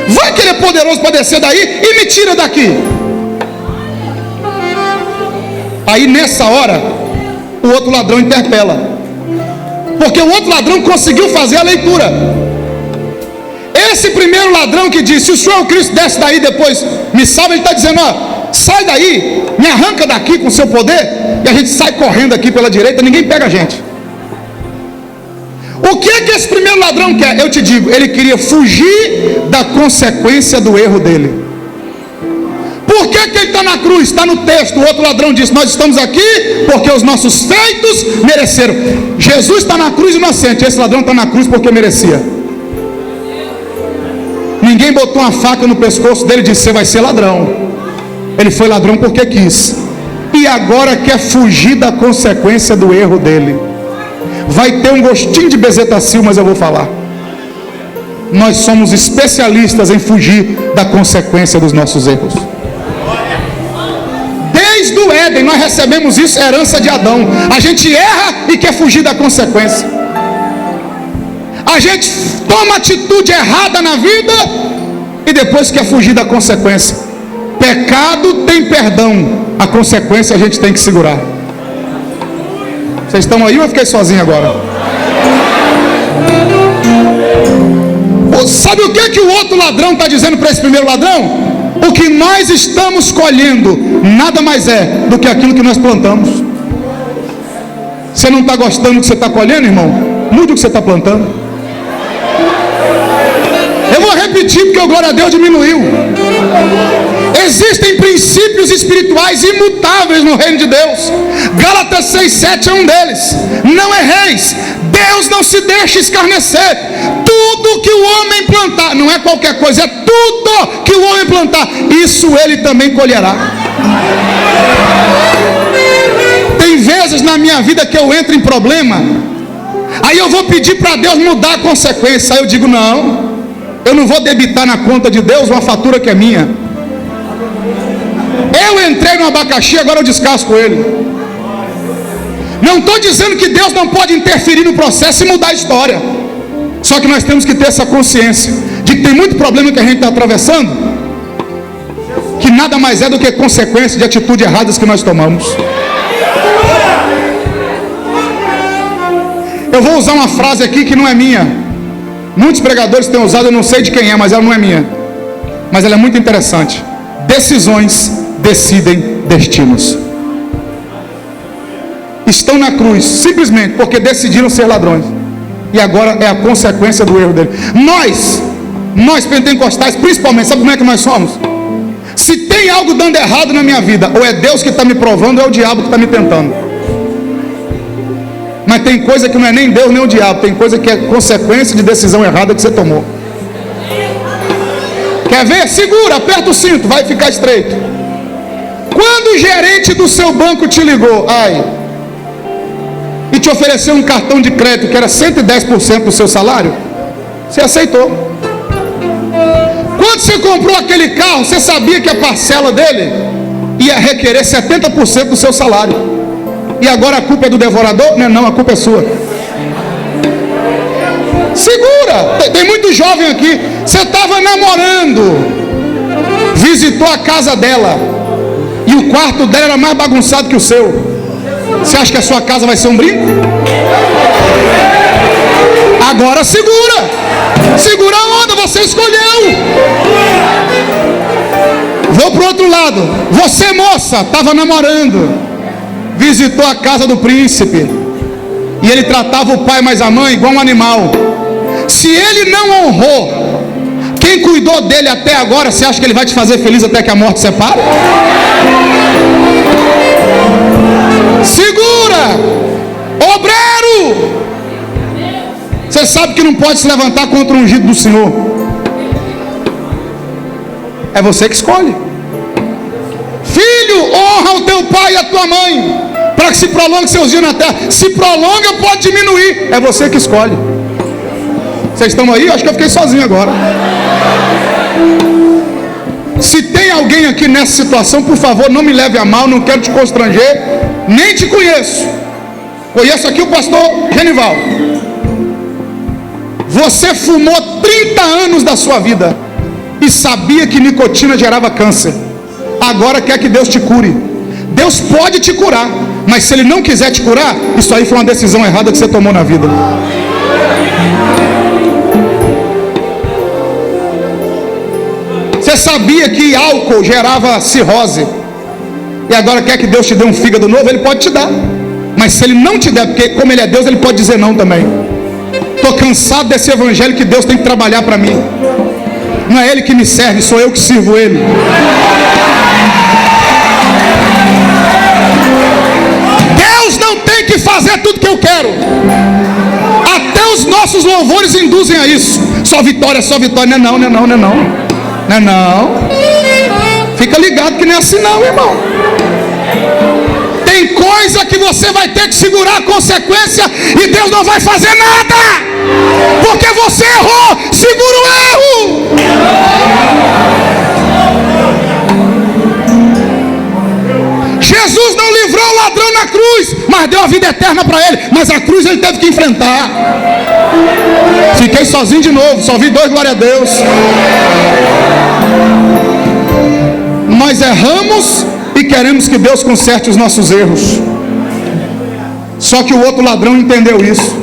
Vai que ele é poderoso para descer daí e me tira daqui. Aí nessa hora o outro ladrão interpela, porque o outro ladrão conseguiu fazer a leitura. Esse primeiro ladrão que disse: se o Senhor é o Cristo, desce daí depois me salva, ele está dizendo: sai daí, me arranca daqui com o seu poder, e a gente sai correndo aqui pela direita, ninguém pega a gente. O que esse primeiro ladrão quer? Eu te digo, ele queria fugir da consequência do erro dele. Por que ele está na cruz? Está no texto. O outro ladrão disse: nós estamos aqui porque os nossos feitos mereceram. Jesus está na cruz inocente, esse ladrão está na cruz porque merecia. Ninguém botou uma faca no pescoço dele e disse: você vai ser ladrão. Ele foi ladrão porque quis, e agora quer fugir da consequência do erro dele. Vai ter um gostinho de bezetacil, mas eu vou falar. Nós somos especialistas em fugir da consequência dos nossos erros. Desde o Éden nós recebemos isso, herança de Adão. A gente erra e quer fugir da consequência. A gente toma atitude errada na vida e depois quer fugir da consequência. Pecado tem perdão, a consequência a gente tem que segurar. Vocês estão aí ou eu fiquei sozinho agora? Sabe o que o outro ladrão está dizendo para esse primeiro ladrão? O que nós estamos colhendo nada mais é do que aquilo que nós plantamos. Você não está gostando do que você está colhendo, irmão? Mude o que você está plantando. Eu vou repetir porque o glória a Deus diminuiu. Existem princípios espirituais imutáveis no reino de Deus. Gálatas 6:7 é um deles. Não erreis, Deus não se deixa escarnecer. Tudo que o homem plantar, não é qualquer coisa, é tudo que o homem plantar, isso ele também colherá. Tem vezes na minha vida que eu entro em problema, aí eu vou pedir para Deus mudar a consequência. Aí eu digo, não, eu não vou debitar na conta de Deus uma fatura que é minha. Eu entrei no abacaxi, agora eu descasco ele. Não estou dizendo que Deus não pode interferir no processo e mudar a história. Só que nós temos que ter essa consciência de que tem muito problema que a gente está atravessando, que nada mais é do que consequência de atitudes erradas que nós tomamos. Eu vou usar uma frase aqui que não é minha. Muitos pregadores têm usado, eu não sei de quem é, mas ela não é minha. Mas ela é muito interessante. Decisões decidem destinos. Estão na cruz simplesmente porque decidiram ser ladrões, e agora é a consequência do erro dele. Nós pentecostais principalmente, sabe como é que nós somos? Se tem algo dando errado na minha vida, ou é Deus que está me provando, ou é o diabo que está me tentando. Mas tem coisa que não é nem Deus nem o diabo, tem coisa que é consequência de decisão errada que você tomou. Quer ver? Segura, aperta o cinto, vai ficar estreito. Quando o gerente do seu banco te ligou, e te ofereceu um cartão de crédito que era 110% do seu salário, você aceitou. Quando você comprou aquele carro, você sabia que a parcela dele ia requerer 70% do seu salário. E agora a culpa é do devorador? Não, a culpa é sua. Segura. Tem muito jovem aqui. Você estava namorando, visitou a casa dela, e o quarto dela era mais bagunçado que o seu. Você acha que a sua casa vai ser um brinco? Agora segura. Segura a onda, você escolheu. Vou para o outro lado. Você, moça, estava namorando, visitou a casa do príncipe, e ele tratava o pai mais a mãe igual um animal. Se ele não honrou quem cuidou dele até agora, você acha que ele vai te fazer feliz até que a morte separe? Segura, obreiro. Você sabe que não pode se levantar contra o ungido do Senhor. É você que escolhe. Filho, honra o teu pai e a tua mãe, para que se prolongue seus dias na terra. Se prolonga, pode diminuir. É você que escolhe. Vocês estão aí? Eu acho que eu fiquei sozinho agora. Se tem alguém aqui nessa situação, por favor, não me leve a mal, não quero te constranger, nem te conheço. Conheço aqui o pastor Genival. Você fumou 30 anos da sua vida e sabia que nicotina gerava câncer. Agora quer que Deus te cure. Deus pode te curar, mas se Ele não quiser te curar, isso aí foi uma decisão errada que você tomou na vida. Você sabia que álcool gerava cirrose, e agora quer que Deus te dê um fígado novo? Ele pode te dar, mas se Ele não te der, porque como Ele é Deus, Ele pode dizer não também. Estou cansado desse evangelho que Deus tem que trabalhar para mim. Não é Ele que me serve, sou eu que sirvo Ele. Deus não tem que fazer tudo que eu quero. Até os nossos louvores induzem a isso. Só vitória, só vitória. Não é não. Não é não. Fica ligado que não é assim não, irmão. Tem coisa que você vai ter que segurar a consequência, e Deus não vai fazer nada, porque você errou. Segura o erro. Jesus não livrou o ladrão na cruz, mas deu a vida eterna para ele. Mas a cruz ele teve que enfrentar. Fiquei sozinho de novo, só vi 2, glória a Deus. Nós erramos e queremos que Deus conserte os nossos erros. Só que o outro ladrão entendeu isso.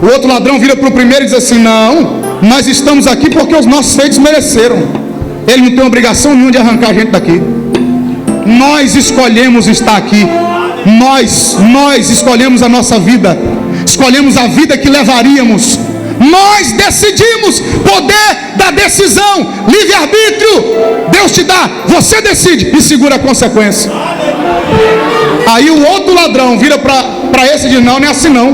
O outro ladrão vira para o primeiro e diz assim: não, nós estamos aqui porque os nossos feitos mereceram. Ele não tem obrigação nenhuma de arrancar a gente daqui. Nós escolhemos estar aqui. Nós escolhemos a nossa vida. Escolhemos a vida que levaríamos. Nós decidimos. Poder da decisão, livre-arbítrio. Deus te dá, você decide e segura a consequência. Aí o outro ladrão vira para esse e diz: não é assim não.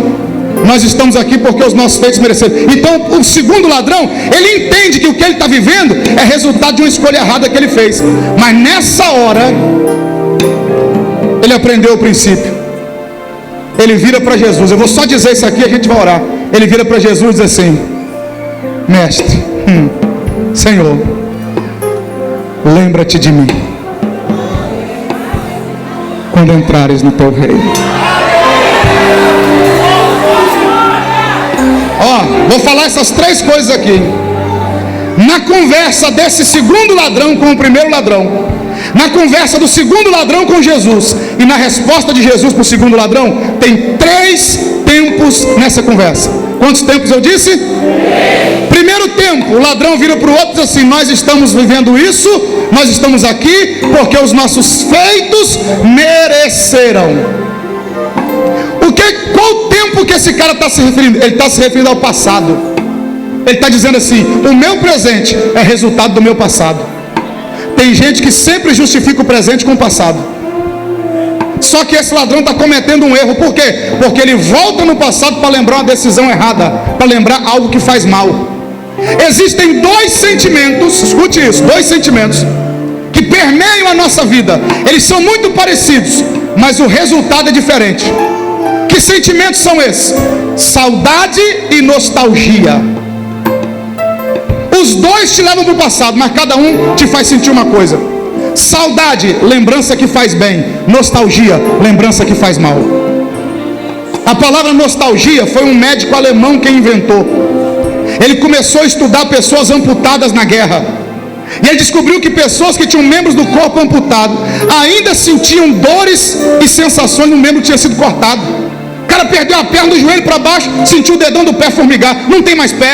Nós estamos aqui porque os nossos feitos mereceram. Então o segundo ladrão, ele entende que o que ele está vivendo é resultado de uma escolha errada que ele fez. Mas nessa hora, ele aprendeu o princípio. Ele vira para Jesus. Eu vou só dizer isso aqui, a gente vai orar. Ele vira para Jesus e diz assim: Mestre, Senhor, lembra-te de mim quando entrares no teu reino. Vou falar essas 3 coisas aqui. Na conversa desse segundo ladrão com o primeiro ladrão, na conversa do segundo ladrão com Jesus e na resposta de Jesus para o segundo ladrão, tem 3 tempos nessa conversa. Quantos tempos eu disse? 3. Primeiro tempo, o ladrão vira para o outro e diz assim: nós estamos vivendo isso, nós estamos aqui porque os nossos feitos mereceram. Qual o tempo que esse cara está se referindo? Ele está se referindo ao passado. Ele está dizendo assim: o meu presente é resultado do meu passado. Tem gente que sempre justifica o presente com o passado. Só que esse ladrão está cometendo um erro. Por quê? Porque ele volta no passado para lembrar uma decisão errada, para lembrar algo que faz mal. Existem 2 sentimentos, escute isso, 2 sentimentos que permeiam a nossa vida. Eles são muito parecidos, mas o resultado é diferente. Que sentimentos são esses? Saudade e nostalgia. Os 2 te levam para o passado, mas cada um te faz sentir uma coisa. Saudade, lembrança que faz bem. Nostalgia, lembrança que faz mal. A palavra nostalgia foi um médico alemão quem inventou. Ele começou a estudar pessoas amputadas na guerra. E ele descobriu que pessoas que tinham membros do corpo amputado ainda sentiam dores e sensações no membro que tinha sido cortado. O cara perdeu a perna do joelho para baixo, sentiu o dedão do pé formigar, não tem mais pé.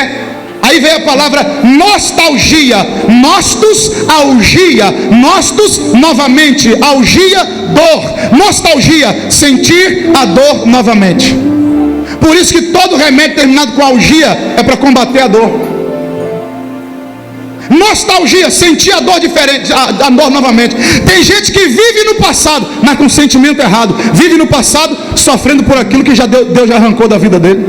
Aí veio a palavra nostalgia. Nostos, algia. Nostos, novamente. Algia, dor. Nostalgia, sentir a dor novamente. Por isso que todo remédio terminado com algia é para combater a dor. Nostalgia, sentir a dor diferente, a dor novamente. Tem gente que vive no passado, mas com sentimento errado. Vive no passado, sofrendo por aquilo que Deus já arrancou da vida dele.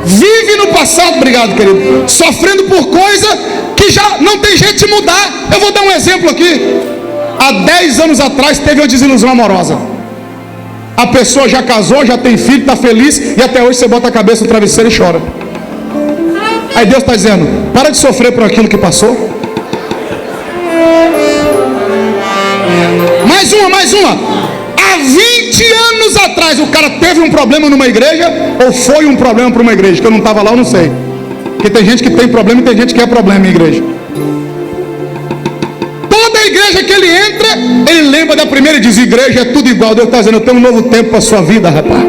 Vive no passado, obrigado querido, sofrendo por coisa que já não tem jeito de mudar. Eu vou dar um exemplo aqui. Há 10 anos atrás teve uma desilusão amorosa. A pessoa já casou, já tem filho, está feliz, e até hoje você bota a cabeça no travesseiro e chora. Aí Deus está dizendo: para de sofrer por aquilo que passou. Mais uma. Há 20 anos atrás o cara teve um problema numa igreja, ou foi um problema para uma igreja, que eu não estava lá, eu não sei. Porque tem gente que tem problema e tem gente que é problema em igreja. Toda igreja que ele entra, ele lembra da primeira e diz: igreja é tudo igual. Deus está dizendo: eu tenho um novo tempo para a sua vida, rapaz.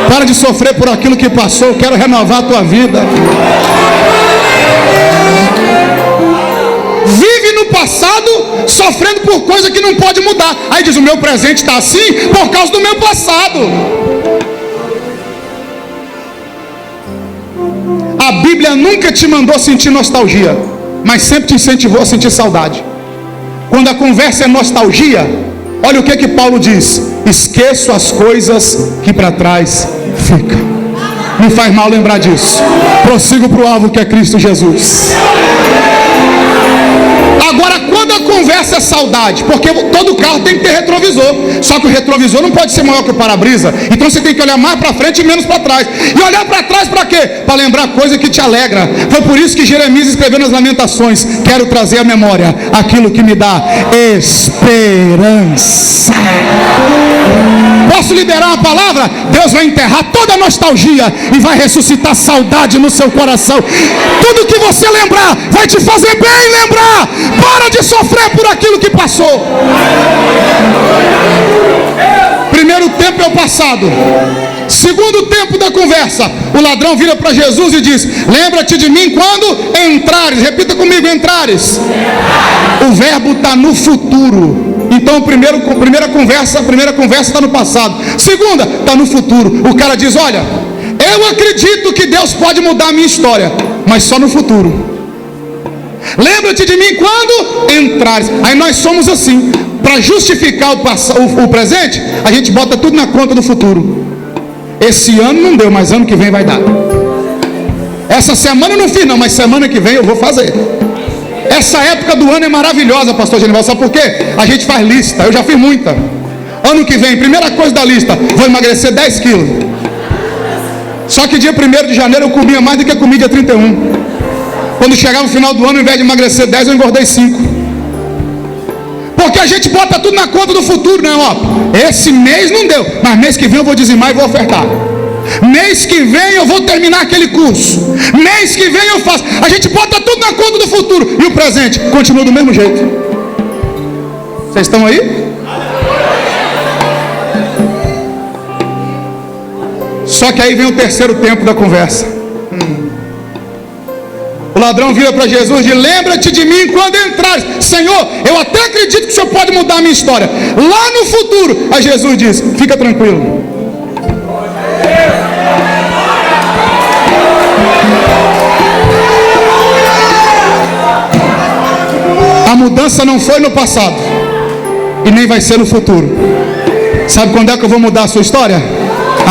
Para de sofrer por aquilo que passou, eu quero renovar a tua vida. Vive no passado, sofrendo por coisa que não pode mudar. Aí diz: o meu presente está assim por causa do meu passado. A Bíblia nunca te mandou sentir nostalgia, mas sempre te incentivou a sentir saudade. Quando a conversa é nostalgia, olha o que Paulo diz: esqueço as coisas que para trás ficam. Me faz mal lembrar disso. Prossigo para o alvo que é Cristo Jesus. Agora, quando a conversa é saudade, porque todo carro tem que ter retrovisor, só que o retrovisor não pode ser maior que o para-brisa. Então você tem que olhar mais para frente e menos para trás. E olhar para trás para quê? Para lembrar coisa que te alegra. Foi por isso que Jeremias escreveu nas Lamentações: quero trazer à memória aquilo que me dá esperança. Posso liberar uma palavra? Deus vai enterrar toda a nostalgia e vai ressuscitar saudade no seu coração. Tudo que você lembrar vai te fazer bem lembrar. Para de sofrer por aquilo que passou. Primeiro tempo é o passado. Segundo tempo da conversa, o ladrão vira para Jesus e diz: lembra-te de mim quando entrares. Repita comigo: entrares. O verbo está no futuro. Então a primeira conversa está no passado. Segunda, está no futuro. O cara diz: olha, eu acredito que Deus pode mudar a minha história, mas só no futuro. Lembra-te de mim quando entrares. Aí nós somos assim. Para para justificar o presente, a gente bota tudo na conta do futuro. Esse ano não deu, mas ano que vem vai dar. Essa semana eu não fiz não, mas semana que vem eu vou fazer. Essa época do ano é maravilhosa, pastor Genival, sabe por quê? A gente faz lista, eu já fiz muita. Ano que vem, primeira coisa da lista, vou emagrecer 10 quilos. Só que dia 1º de janeiro eu comia mais do que eu comi dia 31. Quando chegava no final do ano, ao invés de emagrecer 10, eu engordei 5. Porque a gente bota tudo na conta do futuro, né? Ó, esse mês não deu, mas mês que vem eu vou dizimar e vou ofertar. Mês que vem eu vou terminar aquele curso. Mês que vem eu faço. A gente bota tudo na conta do futuro. E o presente continua do mesmo jeito. Vocês estão aí? Só que aí vem o terceiro tempo da conversa. O ladrão vira para Jesus e diz: lembra-te de mim quando entrares. Senhor, eu até acredito que o Senhor pode mudar a minha história lá no futuro. Aí Jesus diz: fica tranquilo. A mudança não foi no passado e nem vai ser no futuro. Sabe quando é que eu vou mudar a sua história?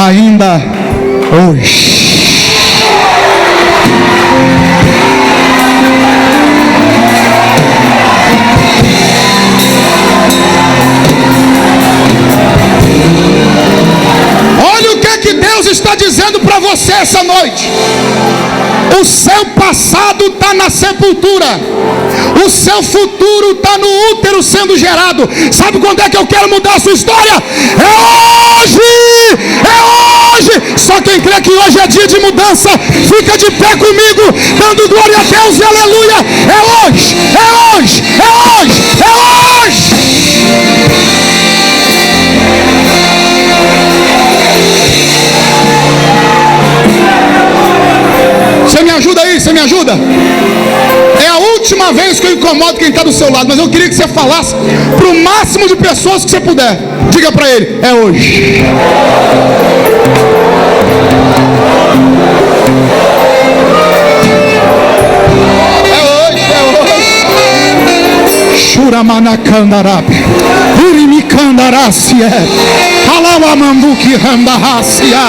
Ainda hoje. Olha o que Deus está dizendo para você essa noite. O seu passado está na sepultura, o seu futuro está no útero sendo gerado. Sabe quando é que eu quero mudar a sua história? É hoje! É hoje! Só quem crê que hoje é dia de mudança, fica de pé comigo, dando glória a Deus e aleluia! É hoje! É hoje! É hoje! É hoje! Você me ajuda aí? Você me ajuda? É a última vez que eu incomodo quem está do seu lado, mas eu queria que você falasse para o máximo de pessoas que você puder. Diga para ele: é hoje. Churamanakandarap, Urimikandaracia, Alawamambuki Randarracia.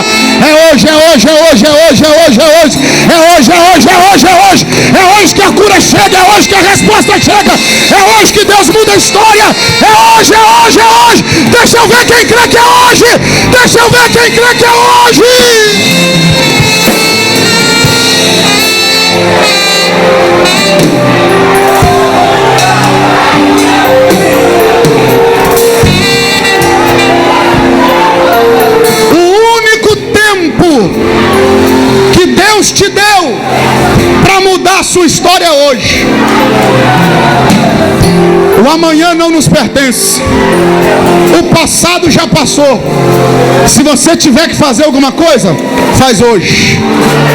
É hoje, é hoje, é hoje, é hoje, é hoje, é hoje, é hoje, é hoje, é hoje, é hoje, é hoje que a cura chega, é hoje que a resposta chega, é hoje que Deus muda a história, é hoje, é hoje, é hoje. Deixa eu ver quem crê que é hoje, deixa eu ver quem crê que é hoje. O único tempo que Deus te deu para mudar a sua história hoje. O amanhã não nos pertence. O passado já passou. Se você tiver que fazer alguma coisa, faz hoje.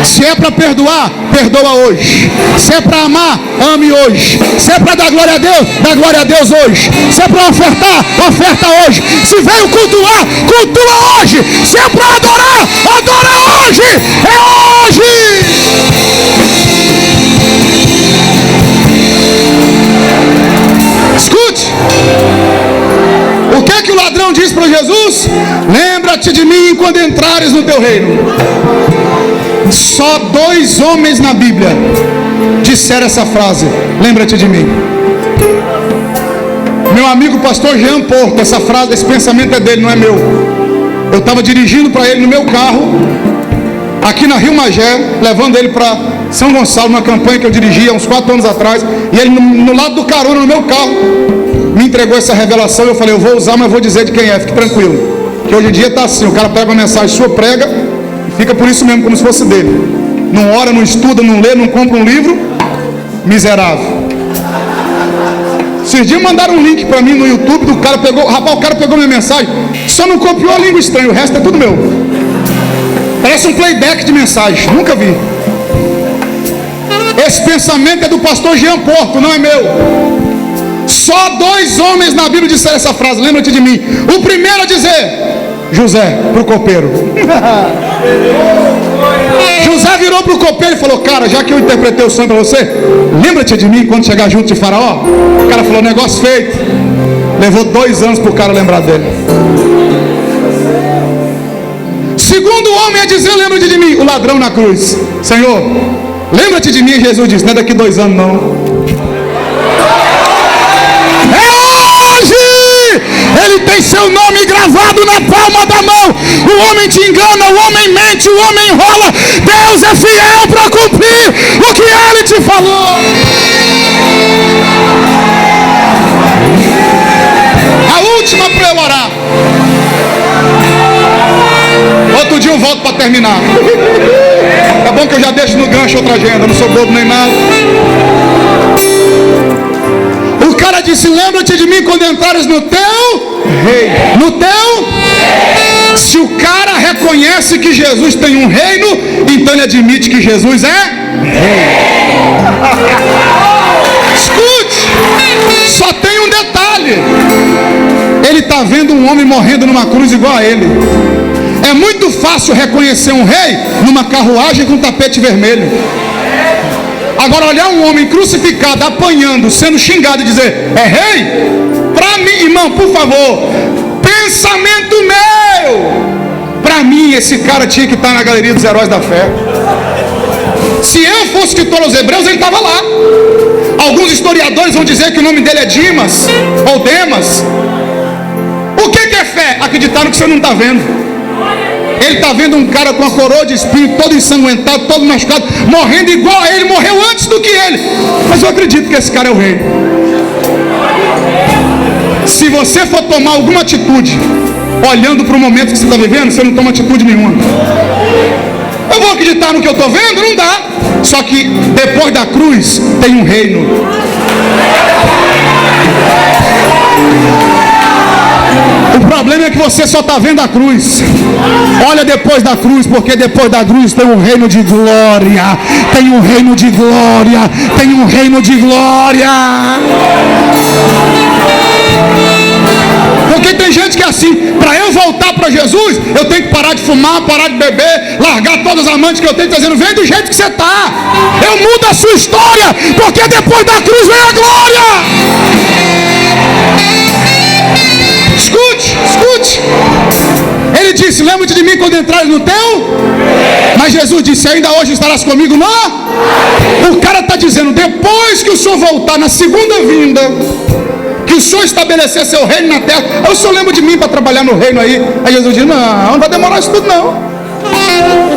Se é para perdoar, perdoa hoje. Se é para amar, ame hoje. Se é para dar glória a Deus, dá glória a Deus hoje. Se é para ofertar, oferta hoje. Se veio cultuar, cultua hoje. Se é para adorar, adora hoje. É hoje. Escute. O que é que o ladrão diz para Jesus? Lembra-te de mim quando entrares no teu reino. Só 2 homens na Bíblia disseram essa frase: lembra-te de mim. Meu amigo pastor Jean Porto, essa frase, esse pensamento é dele, não é meu. Eu estava dirigindo para ele no meu carro, aqui na Rio Magé, levando ele para São Gonçalo, numa campanha que eu dirigia uns 4 anos atrás, e ele no lado do carona, no meu carro, me entregou essa revelação. Eu falei: eu vou usar, mas vou dizer de quem é, fique tranquilo, que hoje em dia está assim, o cara pega uma mensagem sua, prega, e fica por isso mesmo, como se fosse dele. Não ora, não estuda, não lê, não compra um livro. Miserável. Esses dias mandaram um link para mim no YouTube do cara, o cara pegou minha mensagem, só não copiou a língua estranha, o resto é tudo meu. Parece um playback de mensagem, nunca vi. Esse pensamento é do pastor Jean Porto, não é meu. Só 2 homens na Bíblia disseram essa frase: lembra-te de mim. O primeiro a dizer: José, para o copeiro. José virou para o copeiro e falou: cara, já que eu interpretei o sonho para você, lembra-te de mim quando chegar junto de Faraó. O cara falou: negócio feito. Levou 2 anos para o cara lembrar dele. Segundo homem a dizer, lembra-te de mim, o ladrão na cruz. Senhor, lembra-te de mim. Jesus disse, não é daqui 2 anos não. Ele tem seu nome gravado na palma da mão. O homem te engana, o homem mente, o homem enrola. Deus é fiel para cumprir o que Ele te falou. A última para eu orar. Outro dia eu volto para terminar. É bom que eu já deixo no gancho outra agenda. Não sou bobo nem nada. O cara disse, lembra-te de mim quando entrares no teu reino. No teu? Se o cara reconhece que Jesus tem um reino, então ele admite que Jesus é rei. Escute, só tem um detalhe. Ele está vendo um homem morrendo numa cruz igual a ele. É muito fácil reconhecer um rei numa carruagem com tapete vermelho. Agora olhar um homem crucificado, apanhando, sendo xingado e dizer, é rei? Para mim, irmão, por favor, pensamento meu. Para mim, esse cara tinha que estar na galeria dos heróis da fé. Se eu fosse escritor aos Hebreus, ele estava lá. Alguns historiadores vão dizer que o nome dele é Dimas, ou Demas. O que é fé? Acreditar no que você não está vendo. Ele está vendo um cara com a coroa de espinho, todo ensanguentado, todo machucado, morrendo igual a ele, morreu antes do que ele. Mas eu acredito que esse cara é o rei. Se você for tomar alguma atitude, olhando para o momento que você está vivendo, você não toma atitude nenhuma. Eu vou acreditar no que eu estou vendo? Não dá. Só que depois da cruz tem um reino. O problema é que você só está vendo a cruz. Olha depois da cruz, porque depois da cruz tem um reino de glória. Tem um reino de glória. Tem um reino de glória. Porque tem gente que é assim, para eu voltar para Jesus, eu tenho que parar de fumar, parar de beber, largar todas as amantes que eu tenho, dizendo, vem do jeito que você está. Eu mudo a sua história, porque depois da cruz vem a glória. Escute. Ele disse, lembra-te de mim quando entrares no teu? Mas Jesus disse, ainda hoje estarás comigo, não? O cara está dizendo, depois que o Senhor voltar na segunda vinda, que o Senhor estabelecer seu reino na terra, o Senhor lembra de mim para trabalhar no reino aí? Aí Jesus diz, não vai demorar isso tudo não.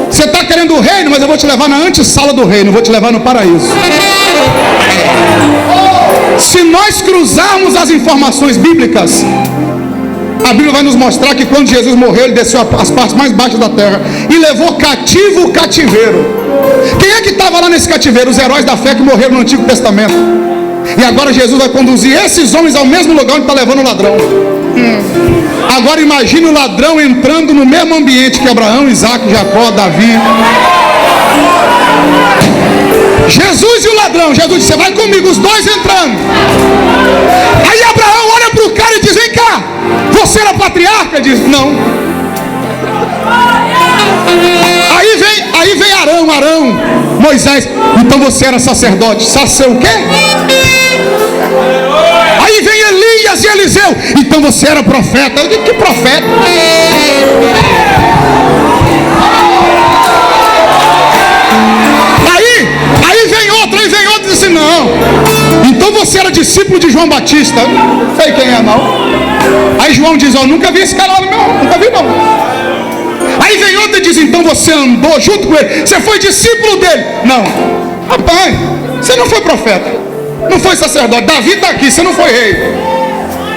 Você está querendo o reino, mas eu vou te levar na antessala do reino, vou te levar no paraíso. Se nós cruzarmos as informações bíblicas, a Bíblia vai nos mostrar que quando Jesus morreu, ele desceu às partes mais baixas da terra e levou cativo o cativeiro. Quem é que estava lá nesse cativeiro? Os heróis da fé que morreram no Antigo Testamento. E agora Jesus vai conduzir esses homens ao mesmo lugar onde está levando o ladrão. Agora imagine o ladrão entrando no mesmo ambiente que Abraão, Isaac, Jacó, Davi. Jesus e o ladrão. Jesus disse, você vai comigo, os dois entrando. Aí Abraão olha para o cara e diz, vem cá, você era patriarca? Ele diz, não. Aí vem Arão, Moisés, então você era sacerdote. Sacer o quê? Aí vem Elias e Eliseu, então você era profeta. Eu digo, que profeta? Aí vem outro e disse, não, então você era discípulo de João Batista. Não sei quem é não. Aí João diz, eu nunca vi esse cara lá, nunca vi não. Aí vem outro e diz, então você andou junto com ele, você foi discípulo dele. Não, rapaz, você não foi profeta, não foi sacerdote. Davi está aqui, você não foi rei,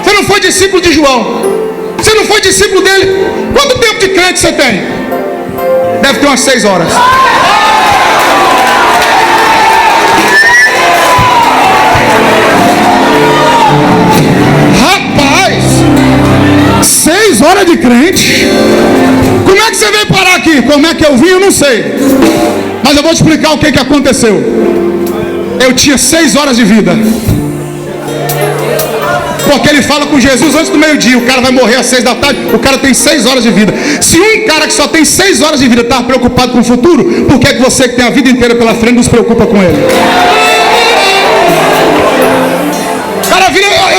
você não foi discípulo de João, você não foi discípulo dele. Quanto tempo de crente você tem? Deve ter umas 6 horas. Rapaz, 6 horas de crente. Como é que você veio parar aqui? Como é que eu vim? Eu não sei. Mas eu vou te explicar o que aconteceu. Eu tinha 6 horas de vida. Porque ele fala com Jesus antes do meio-dia. O cara vai morrer às 6 da tarde. O cara tem 6 horas de vida. Se um cara que só tem 6 horas de vida está preocupado com o futuro, por que você que tem a vida inteira pela frente não se preocupa com ele? Cara,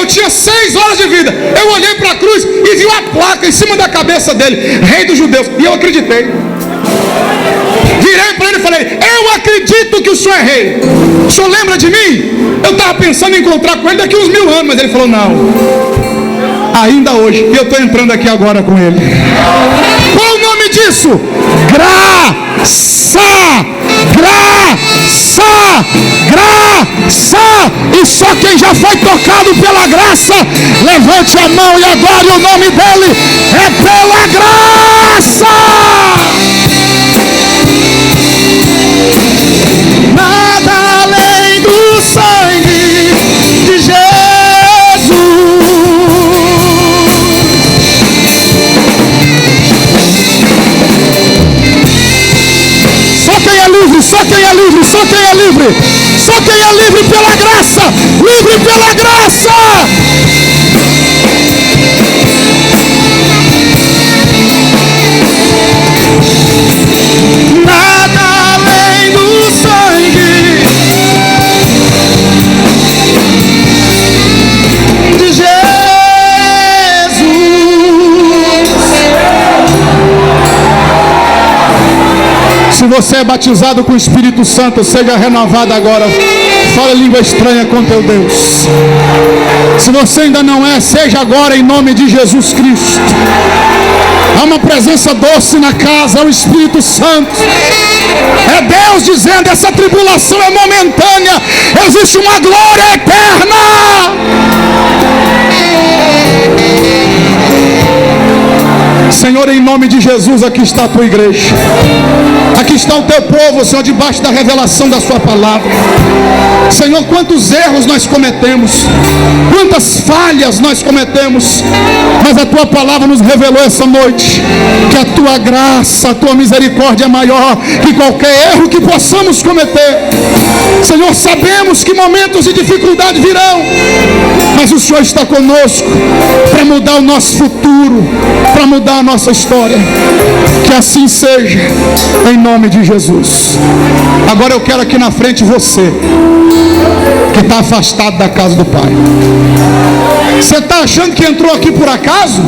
eu tinha 6 horas de vida. Eu olhei para a cruz e vi uma placa em cima da cabeça dele, Rei dos Judeus, e eu acreditei. Virei para ele e falei: eu acredito que o senhor é rei. O senhor lembra de mim? Eu estava pensando em encontrar com ele daqui uns 1000 anos, mas ele falou: não, ainda hoje. E eu estou entrando aqui agora com ele. Qual o nome disso? Graça, graça, graça. E só quem já foi tocado pela graça, levante a mão e adore o nome dele. É pela graça. Nada além do sangue de Jesus. Só quem é livre, só quem é livre, só quem é livre, só quem é livre pela graça, livre pela graça. Nada além do sangue de Jesus. Se você é batizado com o Espírito Santo, seja renovado agora. Fala língua estranha com teu Deus. Se você ainda não é, seja agora em nome de Jesus Cristo. Há uma presença doce na casa, é o Espírito Santo. É Deus dizendo: essa tribulação é momentânea, existe uma glória eterna. Senhor, em nome de Jesus, aqui está a tua igreja, aqui está o teu povo, Senhor, debaixo da revelação da sua palavra. Senhor, quantos erros nós cometemos, quantas falhas nós cometemos, mas a tua palavra nos revelou essa noite que a tua graça, a tua misericórdia é maior que qualquer erro que possamos cometer. Senhor, sabemos que momentos de dificuldade virão, mas o Senhor está conosco para mudar o nosso futuro, para mudar a nossa história. Que assim seja, em nome de Jesus. Agora eu quero aqui na frente você que está afastado da casa do Pai. Você está achando que entrou aqui por acaso?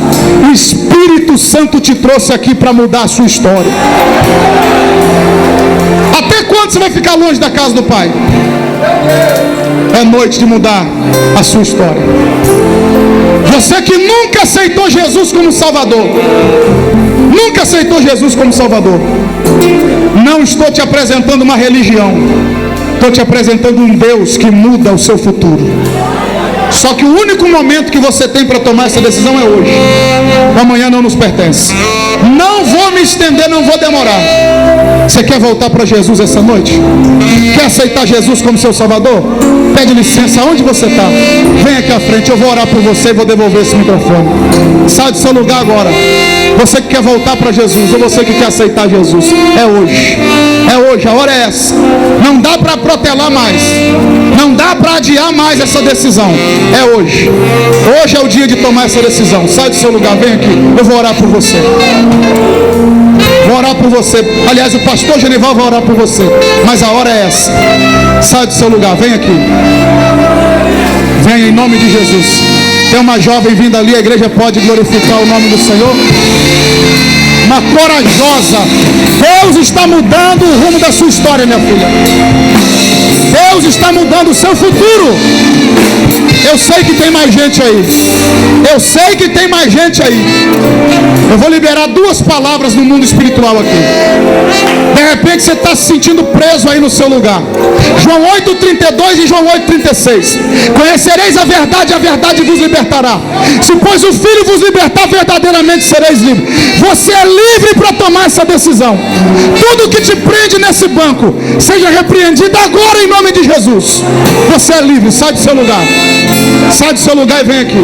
O Espírito Santo te trouxe aqui para mudar a sua história. Até quando você vai ficar longe da casa do Pai? É noite de mudar a sua história. Você que nunca aceitou Jesus como Salvador, nunca aceitou Jesus como Salvador, não estou te apresentando uma religião, estou te apresentando um Deus que muda o seu futuro. Só que o único momento que você tem para tomar essa decisão é hoje. O amanhã não nos pertence. Não vou me estender, não vou demorar. Você quer voltar para Jesus essa noite? Quer aceitar Jesus como seu Salvador? Pede licença, onde você está? Vem aqui à frente, eu vou orar por você e vou devolver esse microfone. Sai do seu lugar agora. Você que quer voltar para Jesus, ou você que quer aceitar Jesus, é hoje. É hoje, a hora é essa. Não dá para protelar mais. Não dá para adiar mais essa decisão. É hoje. Hoje é o dia de tomar essa decisão. Sai do seu lugar, vem aqui. Eu vou orar por você. Vou orar por você. Aliás, o pastor Genival vai orar por você. Mas a hora é essa. Sai do seu lugar, vem aqui. Vem em nome de Jesus. Tem uma jovem vindo ali, a igreja pode glorificar o nome do Senhor. Uma corajosa. Deus está mudando o rumo da sua história, minha filha. Deus está mudando o seu futuro. Eu sei que tem mais gente aí. Eu sei que tem mais gente aí. Eu vou liberar 2 palavras no mundo espiritual aqui. De repente você está se sentindo preso aí no seu lugar. João 8,32 e João 8,36. Conhecereis a verdade vos libertará. Se pois o Filho vos libertar, verdadeiramente sereis livres. Você é livre para tomar essa decisão. Tudo que te prende nesse banco, seja repreendido agora em nome de Jesus. Você é livre, sai do seu lugar. Sai do seu lugar e vem aqui.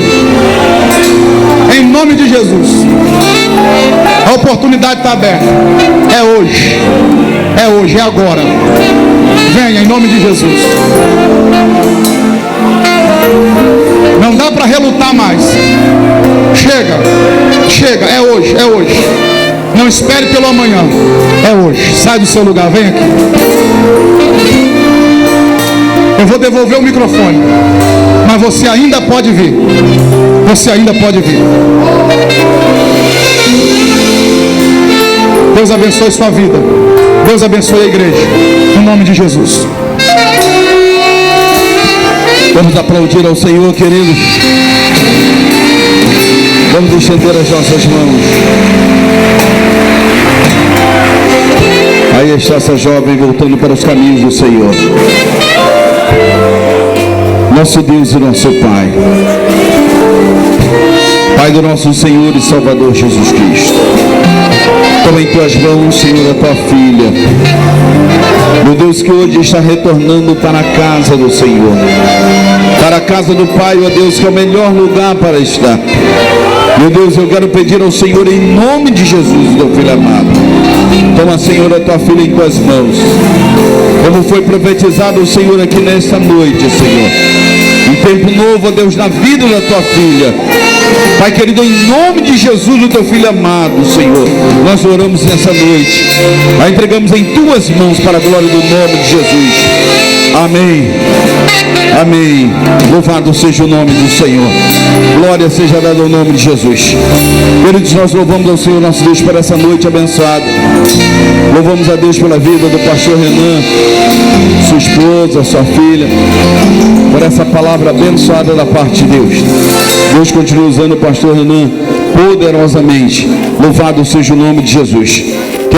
Em nome de Jesus. A oportunidade está aberta. É hoje. É hoje, é agora. Venha em nome de Jesus. Não dá para relutar mais. Chega. Chega, é hoje, é hoje. Não espere pelo amanhã. É hoje. Sai do seu lugar, vem aqui. Eu vou devolver o microfone, mas você ainda pode vir. Você ainda pode vir. Deus abençoe sua vida. Deus abençoe a igreja. Em nome de Jesus. Vamos aplaudir ao Senhor, queridos. Vamos estender as nossas mãos. Aí está essa jovem voltando para os caminhos do Senhor. Nosso Deus e nosso Pai. Pai do nosso Senhor e Salvador Jesus Cristo. Toma em tuas mãos, Senhor, a tua filha. Meu Deus, que hoje está retornando para a casa do Senhor. Para a casa do Pai, ó Deus, que é o melhor lugar para estar. Meu Deus, eu quero pedir ao Senhor, em nome de Jesus, teu filho amado. Toma, Senhor, a tua filha em tuas mãos. Como foi profetizado o Senhor aqui nesta noite, Senhor. Um tempo novo, ó Deus, na vida da tua filha. Pai querido, em nome de Jesus, o teu filho amado, Senhor, nós oramos nessa noite. A entregamos em tuas mãos para a glória do nome de Jesus. Amém. Amém. Louvado seja o nome do Senhor. Glória seja dada ao nome de Jesus. Queridos, nós louvamos ao Senhor nosso Deus por essa noite abençoada. Louvamos a Deus pela vida do pastor Renan, sua esposa, sua filha, por essa palavra abençoada da parte de Deus. Deus continua usando o pastor Renan poderosamente. Louvado seja o nome de Jesus.